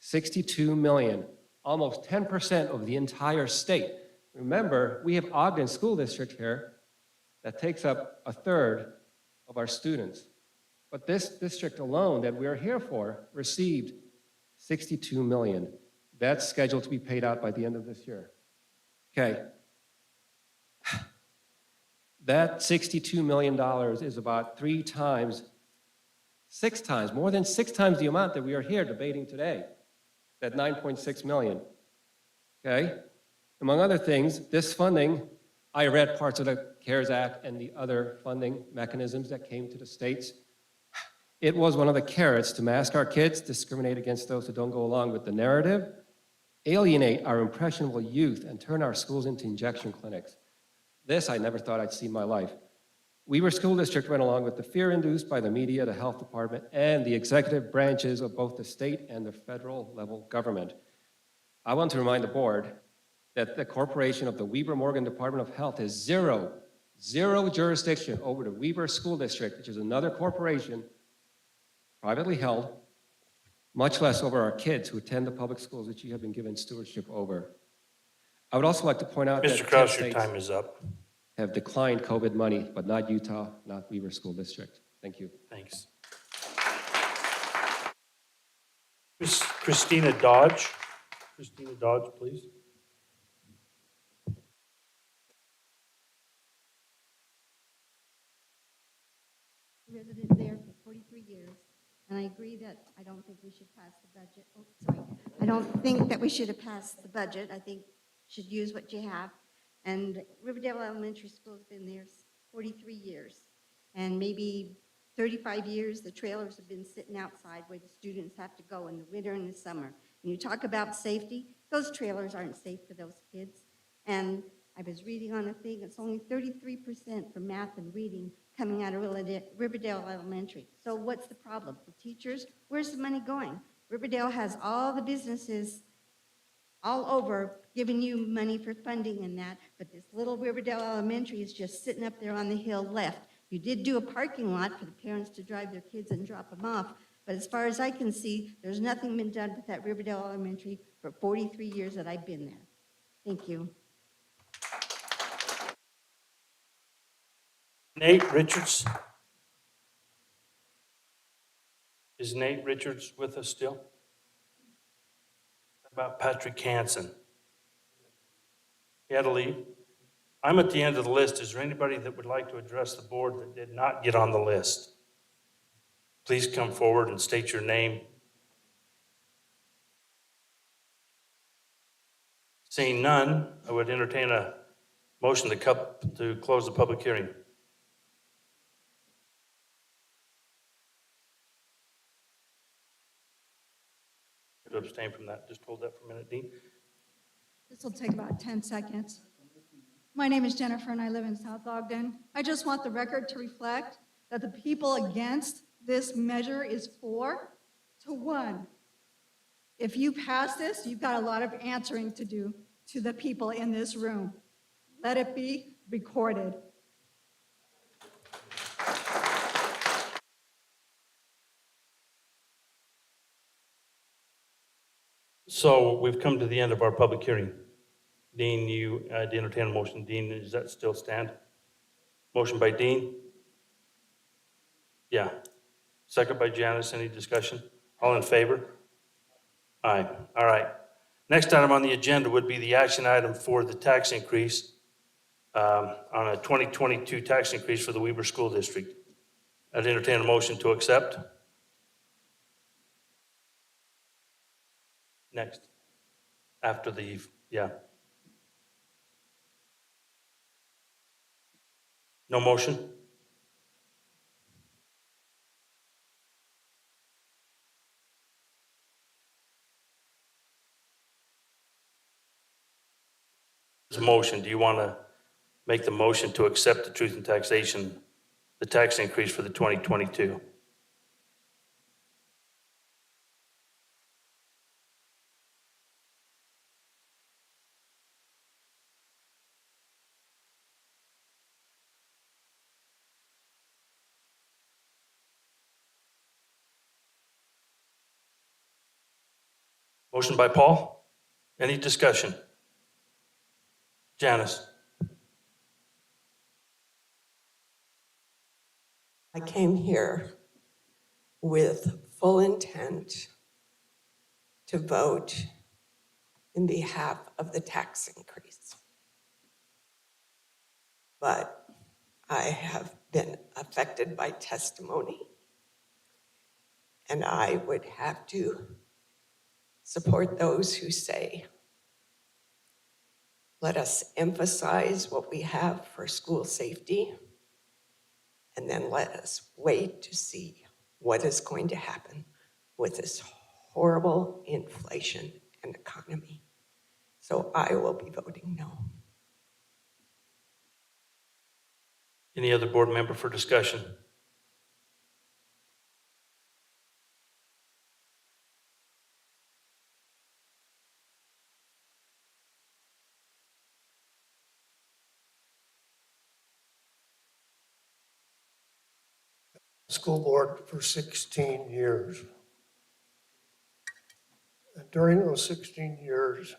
62 million, almost 10% of the entire state. Remember, we have Ogden School District here that takes up a third of our students. But this district alone that we're here for received 62 million. That's scheduled to be paid out by the end of this year. Okay. That $62 million is about 3 times, 6 times, more than 6 times the amount that we are here debating today, that 9.6 million, okay? Among other things, this funding, I read parts of the CARES Act and the other funding mechanisms that came to the states. It was one of the carrots to mask our kids, discriminate against those who don't go along with the narrative, alienate our impressionable youth, and turn our schools into injection clinics. This I never thought I'd see in my life. Weber School District went along with the fear induced by the media, the health department, and the executive branches of both the state and the federal level government. I want to remind the board that the corporation of the Weber Morgan Department of Health has zero jurisdiction over the Weber School District, which is another corporation, privately held, much less over our kids who attend the public schools that you have been given stewardship over. I would also like to point out Mr. that Kraus, 10 your states time is up. have declined COVID money, but not Utah, not Weber School District. Thank you. Thanks. Christina Dodge. Christina Dodge, please. Resident there for 43 years, and I agree that I don't think we should pass the budget. Oh, sorry. I don't think that we should have passed the budget. I think should use what you have. And Riverdale Elementary School's been there 43 years, and maybe 35 years the trailers have been sitting outside where the students have to go in the winter and the summer. And you talk about safety, those trailers aren't safe for those kids. And I was reading on a thing, it's only 33% for math and reading coming out of Riverdale Elementary. So what's the problem? The teachers? Where's the money going? Riverdale has all the businesses all over giving you money for funding and that, but this little Riverdale Elementary is just sitting up there on the hill left. You did do a parking lot for the parents to drive their kids and drop them off, but as far as I can see, there's nothing been done with that Riverdale Elementary for 43 years that I've been there. Thank you. Nate Richards. Is Nate Richards with us still? How about Patrick Hansen? He had to leave. I'm at the end of the list. Is there anybody that would like to address the board that did not get on the list? Please come forward and state your name. Seeing none, I would entertain a motion to close the public hearing. To abstain from that. Just hold that for a minute, Dean. This will take about 10 seconds. My name is Jennifer and I live in South Ogden. I just want the record to reflect that the people against this measure is 4-1. If you pass this, you've got a lot of answering to do to the people in this room. Let it be recorded. So we've come to the end of our public hearing. Dean, you entertain a motion. Dean, does that still stand? Motion by Dean? Yeah. Second by Janice. Any discussion? All in favor? Aye. All right. Next item on the agenda would be the action item for the tax increase on a 2022 tax increase for the Weber School District. I'd entertain a motion to accept. Next. After the, yeah. No motion? There's a motion. Do you want to make the motion to accept the truth and taxation, the tax increase for the 2022? Motion by Paul. Any discussion? Janice? I came here with full intent to vote in behalf of the tax increase. But I have been affected by testimony, and I would have to support those who say, let us emphasize what we have for school safety, and then let us wait to see what is going to happen with this horrible inflation and economy. So I will be voting no. Any other board member for discussion? School board for 16 years. And during those 16 years,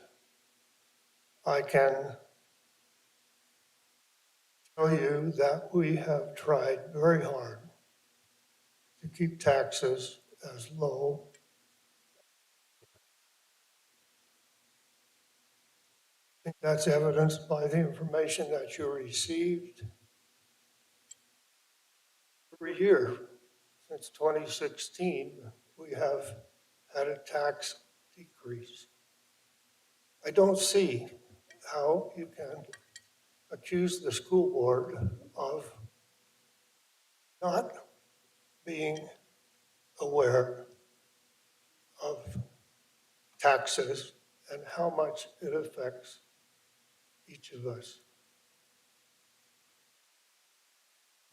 I can tell you that we have tried very hard to keep taxes as low. I think that's evidenced by the information that you received. Every year since 2016, we have had a tax decrease. I don't see how you can accuse the school board of not being aware of taxes and how much it affects each of us.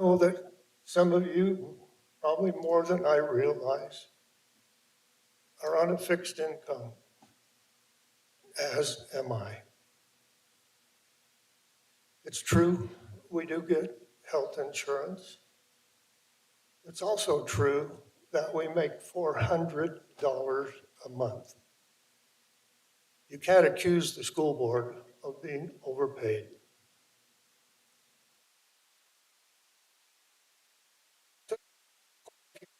I know that some of you, probably more than I realize, are on a fixed income, as am I. It's true, we do get health insurance. It's also true that we make $400 a month. You can't accuse the school board of being overpaid.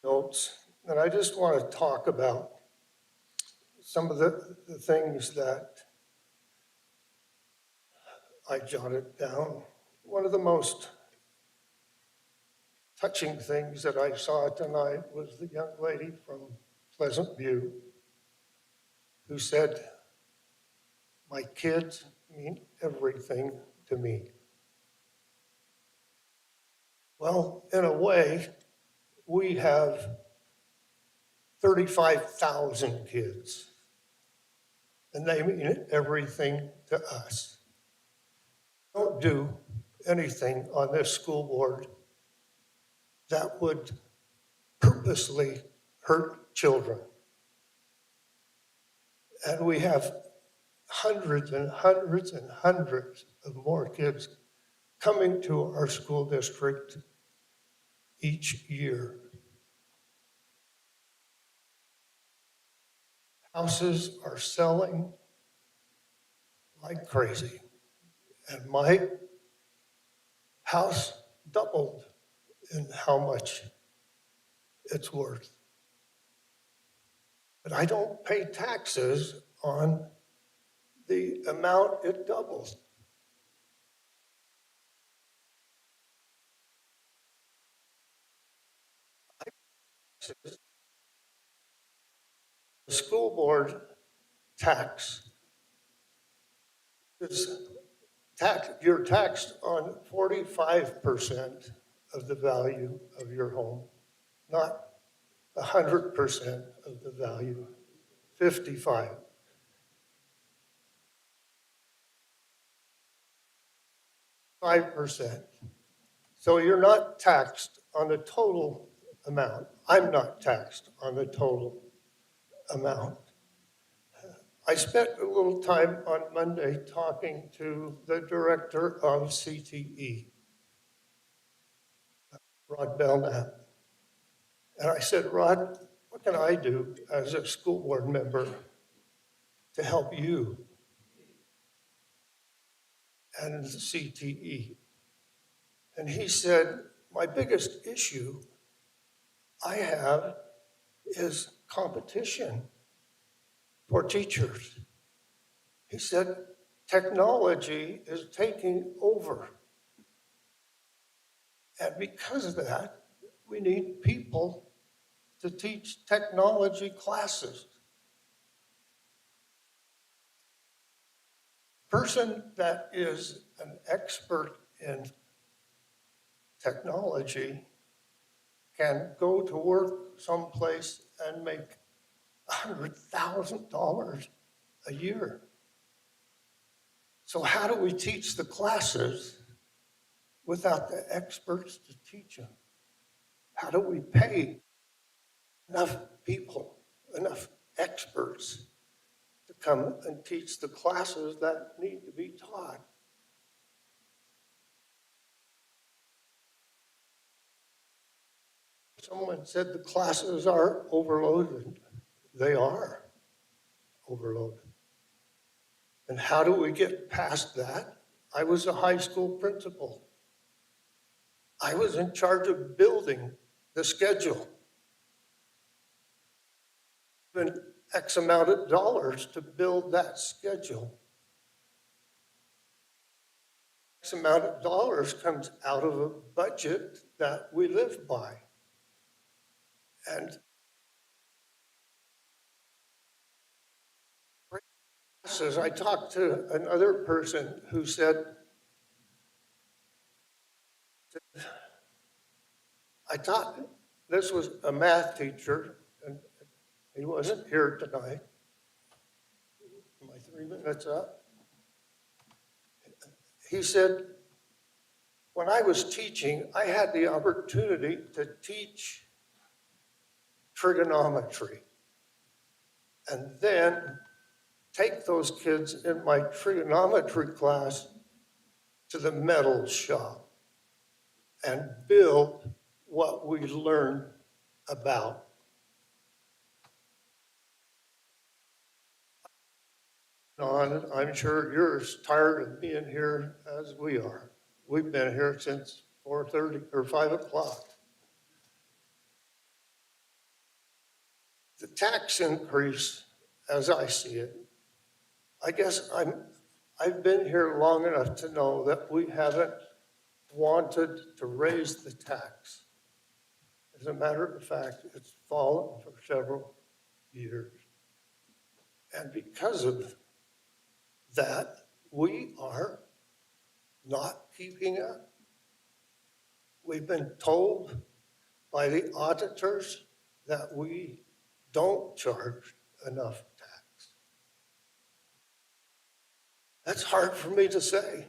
Notes, and I just want to talk about some of the things that I jotted down. One of the most touching things that I saw tonight was the young lady from Pleasant View who said, "My kids mean everything to me." Well, in a way, we have 35,000 kids, and they mean everything to us. Don't do anything on this school board that would purposely hurt children. And we have hundreds and hundreds and hundreds of more kids coming to our school district each year. Houses are selling like crazy. And my house doubled in how much it's worth. But I don't pay taxes on the amount it doubles. The school board tax is you're taxed on 45% of the value of your home, not 100% of the value, 55. 5%. So you're not taxed on the total amount. I'm not taxed on the total amount. I spent a little time on Monday talking to the director of CTE, Rod Belknap. And I said, "Rod, what can I do as a school board member to help you and the CTE?" And he said, "My biggest issue I have is competition for teachers." He said, "Technology is taking over. And because of that, we need people to teach technology classes." Person that is an expert in technology can go to work someplace and make $100,000 a year. So how do we teach the classes without the experts to teach them? How do we pay enough people, enough experts to come and teach the classes that need to be taught? Someone said the classes are overloaded. They are overloaded. And how do we get past that? I was a high school principal. I was in charge of building the schedule. Given X amount of dollars to build that schedule. X amount of dollars comes out of a budget that we live by. And says, I talked to another person who said, I thought this was a math teacher, and he wasn't here tonight. My 3 minutes up. He said, when I was teaching, I had the opportunity to teach trigonometry and then take those kids in my trigonometry class to the metal shop and build what we learn about. I'm sure you're as tired of being here as we are. We've been here since 4:30 or 5 o'clock. The tax increase, as I see it, I guess I've been here long enough to know that we haven't wanted to raise the tax. As a matter of fact, it's fallen for several years. And because of that, we are not keeping up. We've been told by the auditors that we don't charge enough tax. That's hard for me to say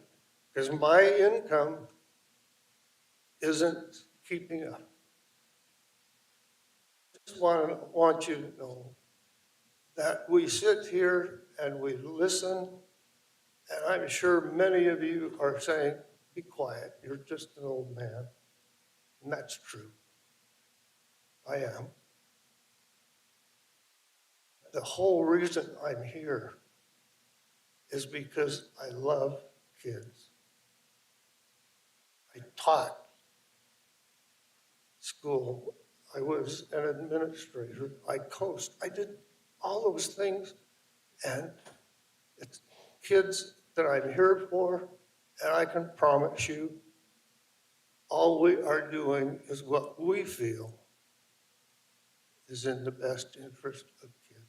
because my income isn't keeping up. I just want you to know that we sit here and we listen, and I'm sure many of you are saying, be quiet, you're just an old man. And that's true. I am. The whole reason I'm here is because I love kids. I taught school. I was an administrator. I coached. I did all those things. And it's kids that I'm here for. And I can promise you, all we are doing is what we feel is in the best interest of kids.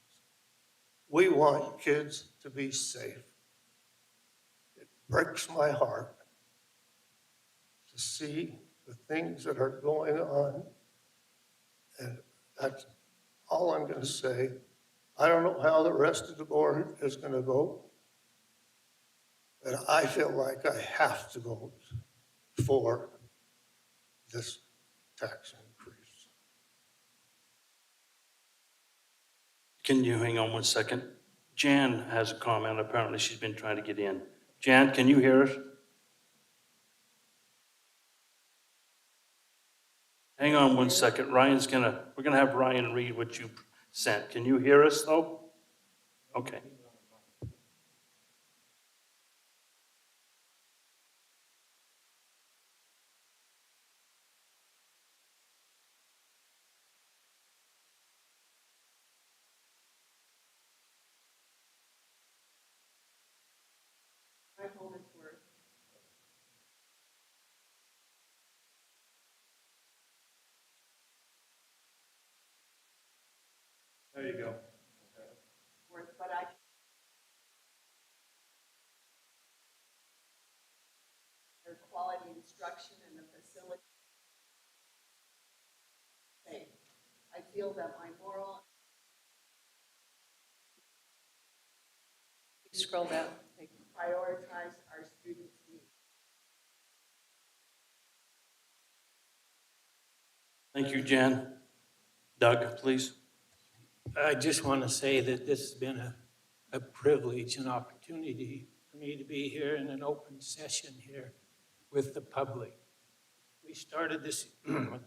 We want kids to be safe. It breaks my heart to see the things that are going on. And that's all I'm going to say. I don't know how the rest of the board is going to vote, but I feel like I have to vote for this tax increase. Can you hang on one second? Jan has a comment. Apparently she's been trying to get in. Jan, can you hear us? Hang on one second. We're gonna have Ryan read what you sent. Can you hear us though? Okay. There you go. Their quality instruction and the facility. I feel that my moral. Scroll down. Prioritize our students' needs. Thank you, Jan. Doug, please. I just want to say that this has been a privilege and opportunity for me to be here in an open session here with the public. We started this,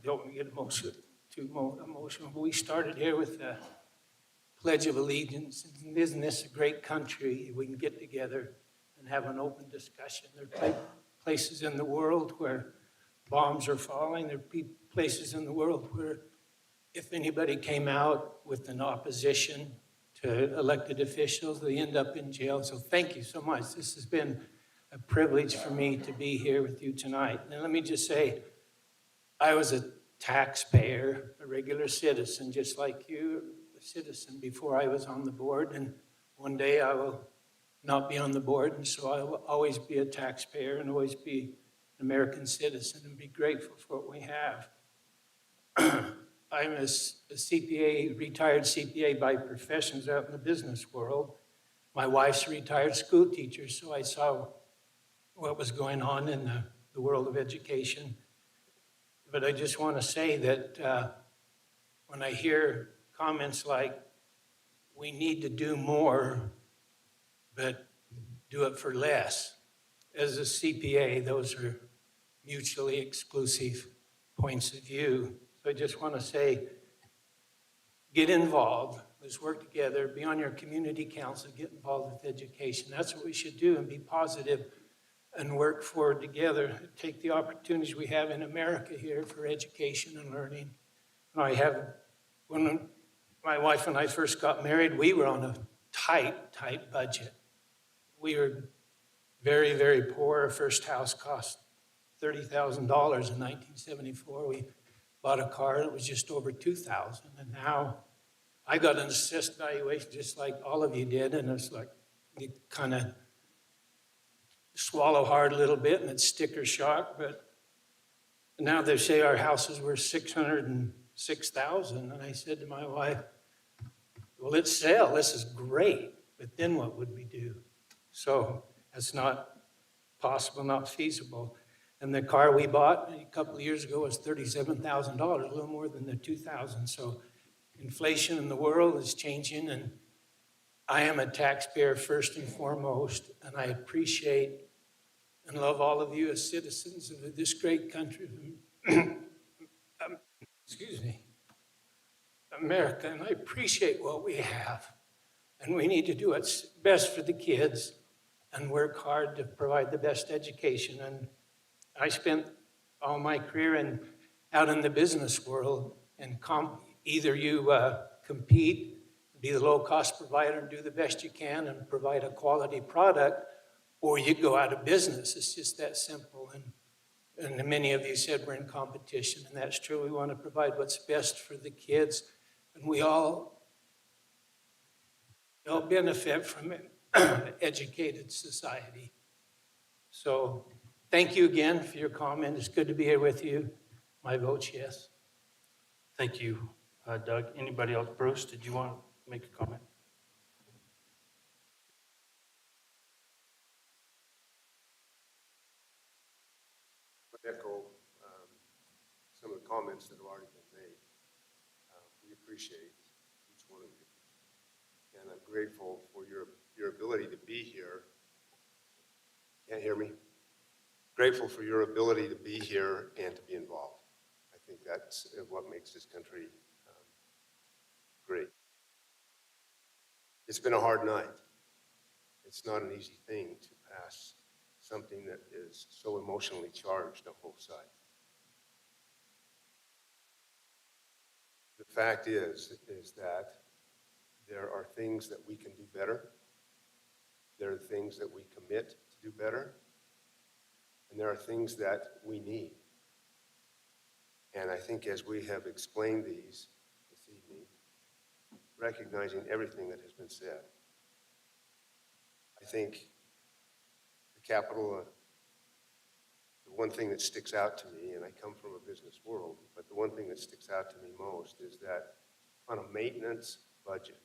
don't get too emotional, but we started here with the Pledge of Allegiance. And isn't this a great country? We can get together and have an open discussion. There are places in the world where bombs are falling. There are places in the world where if anybody came out with an opposition to elected officials, they end up in jail. So thank you so much. This has been a privilege for me to be here with you tonight. And let me just say, I was a taxpayer, a regular citizen, just like you, a citizen before I was on the board. And one day I will not be on the board. And so I will always be a taxpayer and always be an American citizen and be grateful for what we have. I'm a CPA, retired CPA by professions out in the business world. My wife's a retired school teacher, so I saw what was going on in the world of education. But I just want to say that when I hear comments like, we need to do more, but do it for less, as a CPA, those are mutually exclusive points of view. So I just want to say, get involved, let's work together, be on your community council, get involved with education. That's what we should do, and be positive and work forward together. Take the opportunities we have in America here for education and learning. And when my wife and I first got married, we were on a tight budget. We were very, very poor. Our first house cost $30,000 in 1974. We bought a car that was just over $2,000. And now I got an assessed valuation just like all of you did. And it's like, you kind of swallow hard a little bit and it's sticker shock. But now they say our house is worth $606,000. And I said to my wife, well, let's sell. This is great. But then what would we do? So that's not possible, not feasible. And the car we bought a couple of years ago was $37,000, a little more than the $2,000. So inflation in the world is changing, and I am a taxpayer first and foremost, and I appreciate and love all of you as citizens of this great country, excuse me, America, and I appreciate what we have. And we need to do what's best for the kids and work hard to provide the best education. And I spent all my career out in the business world, and either you compete, be the low-cost provider and do the best you can and provide a quality product, or you go out of business. It's just that simple. And many of you said we're in competition, and that's true. We want to provide what's best for the kids, and we all benefit from an educated society. So thank you again for your comment. It's good to be here with you. My vote's yes. Thank you, Doug. Anybody else? Bruce, did you want to make a comment? Echo some of the comments that have already been made. We appreciate each one of you. And I'm grateful for your ability to be here. Can't hear me? Grateful for your ability to be here and to be involved. I think that's what makes this country great. It's been a hard night. It's not an easy thing to pass something that is so emotionally charged on both sides. The fact is that there are things that we can do better. There are things that we commit to do better. And there are things that we need. And I think as we have explained these this evening, recognizing everything that has been said, I think the capital, the one thing that sticks out to me, and I come from a business world, but the one thing that sticks out to me most is that on a maintenance budget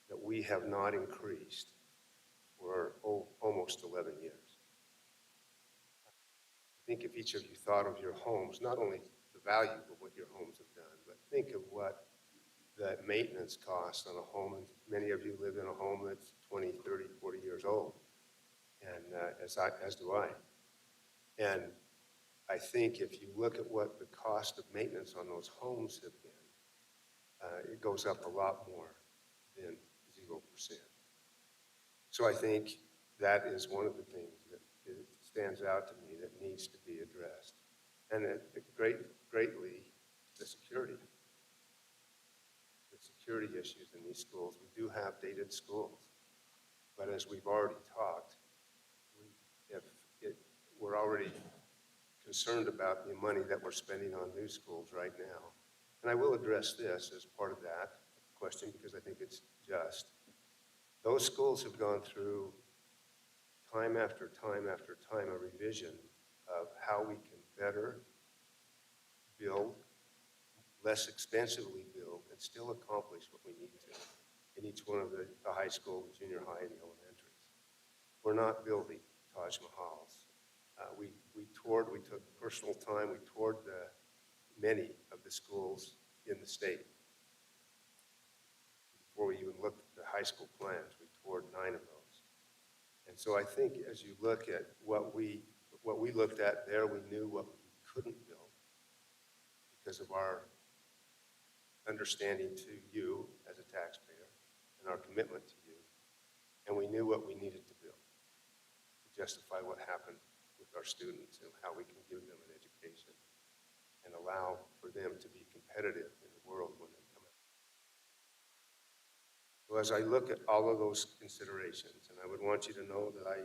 that we have not increased for almost 11 years. I think if each of you thought of your homes, not only the value of what your homes have done, but think of what the maintenance costs on a home, and many of you live in a home that's 20, 30, 40 years old, and as do I. And I think if you look at what the cost of maintenance on those homes have been, it goes up a lot more than 0%. So I think that is one of the things that stands out to me that needs to be addressed. And greatly, the security issues in these schools. We do have dated schools, but as we've already talked, we're already concerned about the money that we're spending on new schools right now. And I will address this as part of that question because I think it's just. Those schools have gone through time after time after time a revision of how we can better build, less expensively build, and still accomplish what we need to in each one of the high school, the junior high, and the elementaries. We're not building Taj Mahals. We took personal time, we toured many of the schools in the state. Before we even looked at the high school plans, we toured 9 of those. And so I think as you look at what we looked at there, we knew what we couldn't build. because of our understanding to you as a taxpayer and our commitment to you. And we knew what we needed to build to justify what happened with our students and how we can give them an education and allow for them to be competitive in the world when they come out. So as I look at all of those considerations, and I would want you to know that I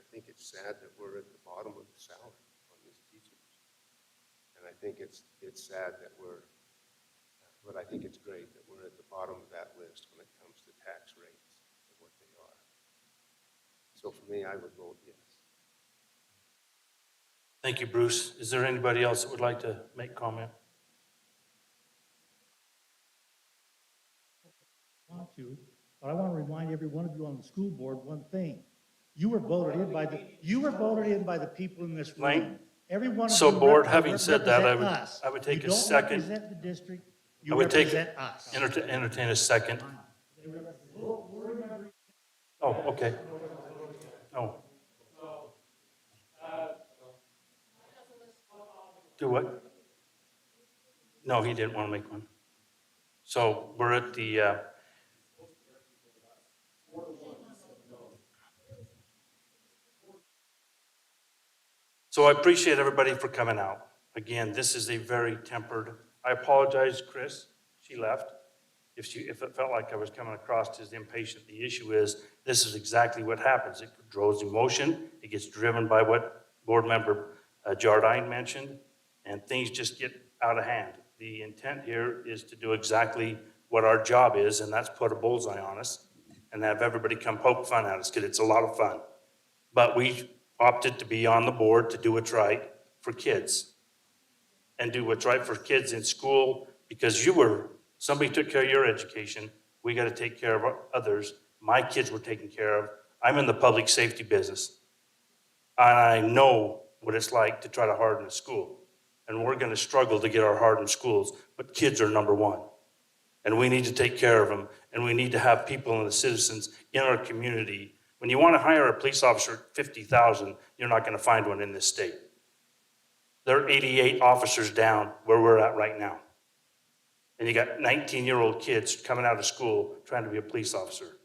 think it's sad that we're at the bottom of the salary on these teachers. And I think it's sad that but I think it's great that we're at the bottom of that list when it comes to tax rates and what they are. So for me, I would vote yes. Thank you, Bruce. Is there anybody else that would like to make comment? But I want to remind every one of you on the school board one thing. You were voted in by the people in this room. Lane? Every one of So, you board, having said that, represent us. I would take You a don't second. represent the district, I you would take, represent us. entertain a second. Oh, okay. Oh. Do what? No, he didn't want to make one. So we're at the, so I appreciate everybody for coming out. Again, this is a very tempered, I apologize, Chris, she left. If it felt like I was coming across as impatient, the issue is, this is exactly what happens. It draws emotion, it gets driven by what board member Jardine mentioned, and things just get out of hand. The intent here is to do exactly what our job is, and that's put a bullseye on us and have everybody come poke fun at us, because it's a lot of fun. But we opted to be on the board to do what's right for kids and do what's right for kids in school, because somebody took care of your education. We got to take care of others. My kids were taken care of. I'm in the public safety business. And I know what it's like to try to harden a school. And we're going to struggle to get our hardened schools, but kids are number one. And we need to take care of them. And we need to have people and the citizens in our community. When you want to hire a police officer at $50,000, you're not going to find one in this state. There are 88 officers down where we're at right now. And you got 19-year-old kids coming out of school trying to be a police officer.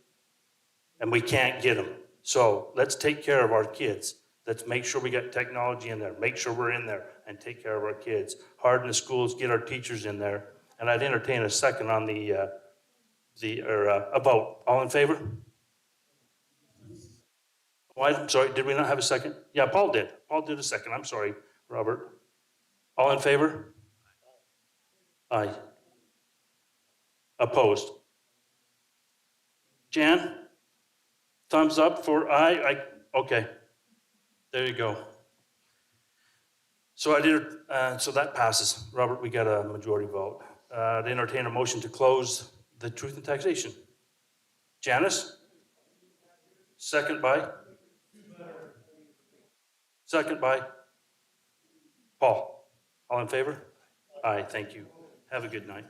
And we can't get them. So let's take care of our kids. Let's make sure we got technology in there. Make sure we're in there and take care of our kids. Harden the schools, get our teachers in there. And I'd entertain a second on a vote. All in favor? Oh, I'm sorry, did we not have a second? Yeah, Paul did. Paul did a second. I'm sorry, Robert. All in favor? Aye. Opposed? Jan? Thumbs up for aye? Okay. There you go. So so that passes. Robert, we got a majority vote. To entertain a motion to close the truth and taxation. Janice? Second by? Second by? Paul? All in favor? Aye, thank you. Have a good night.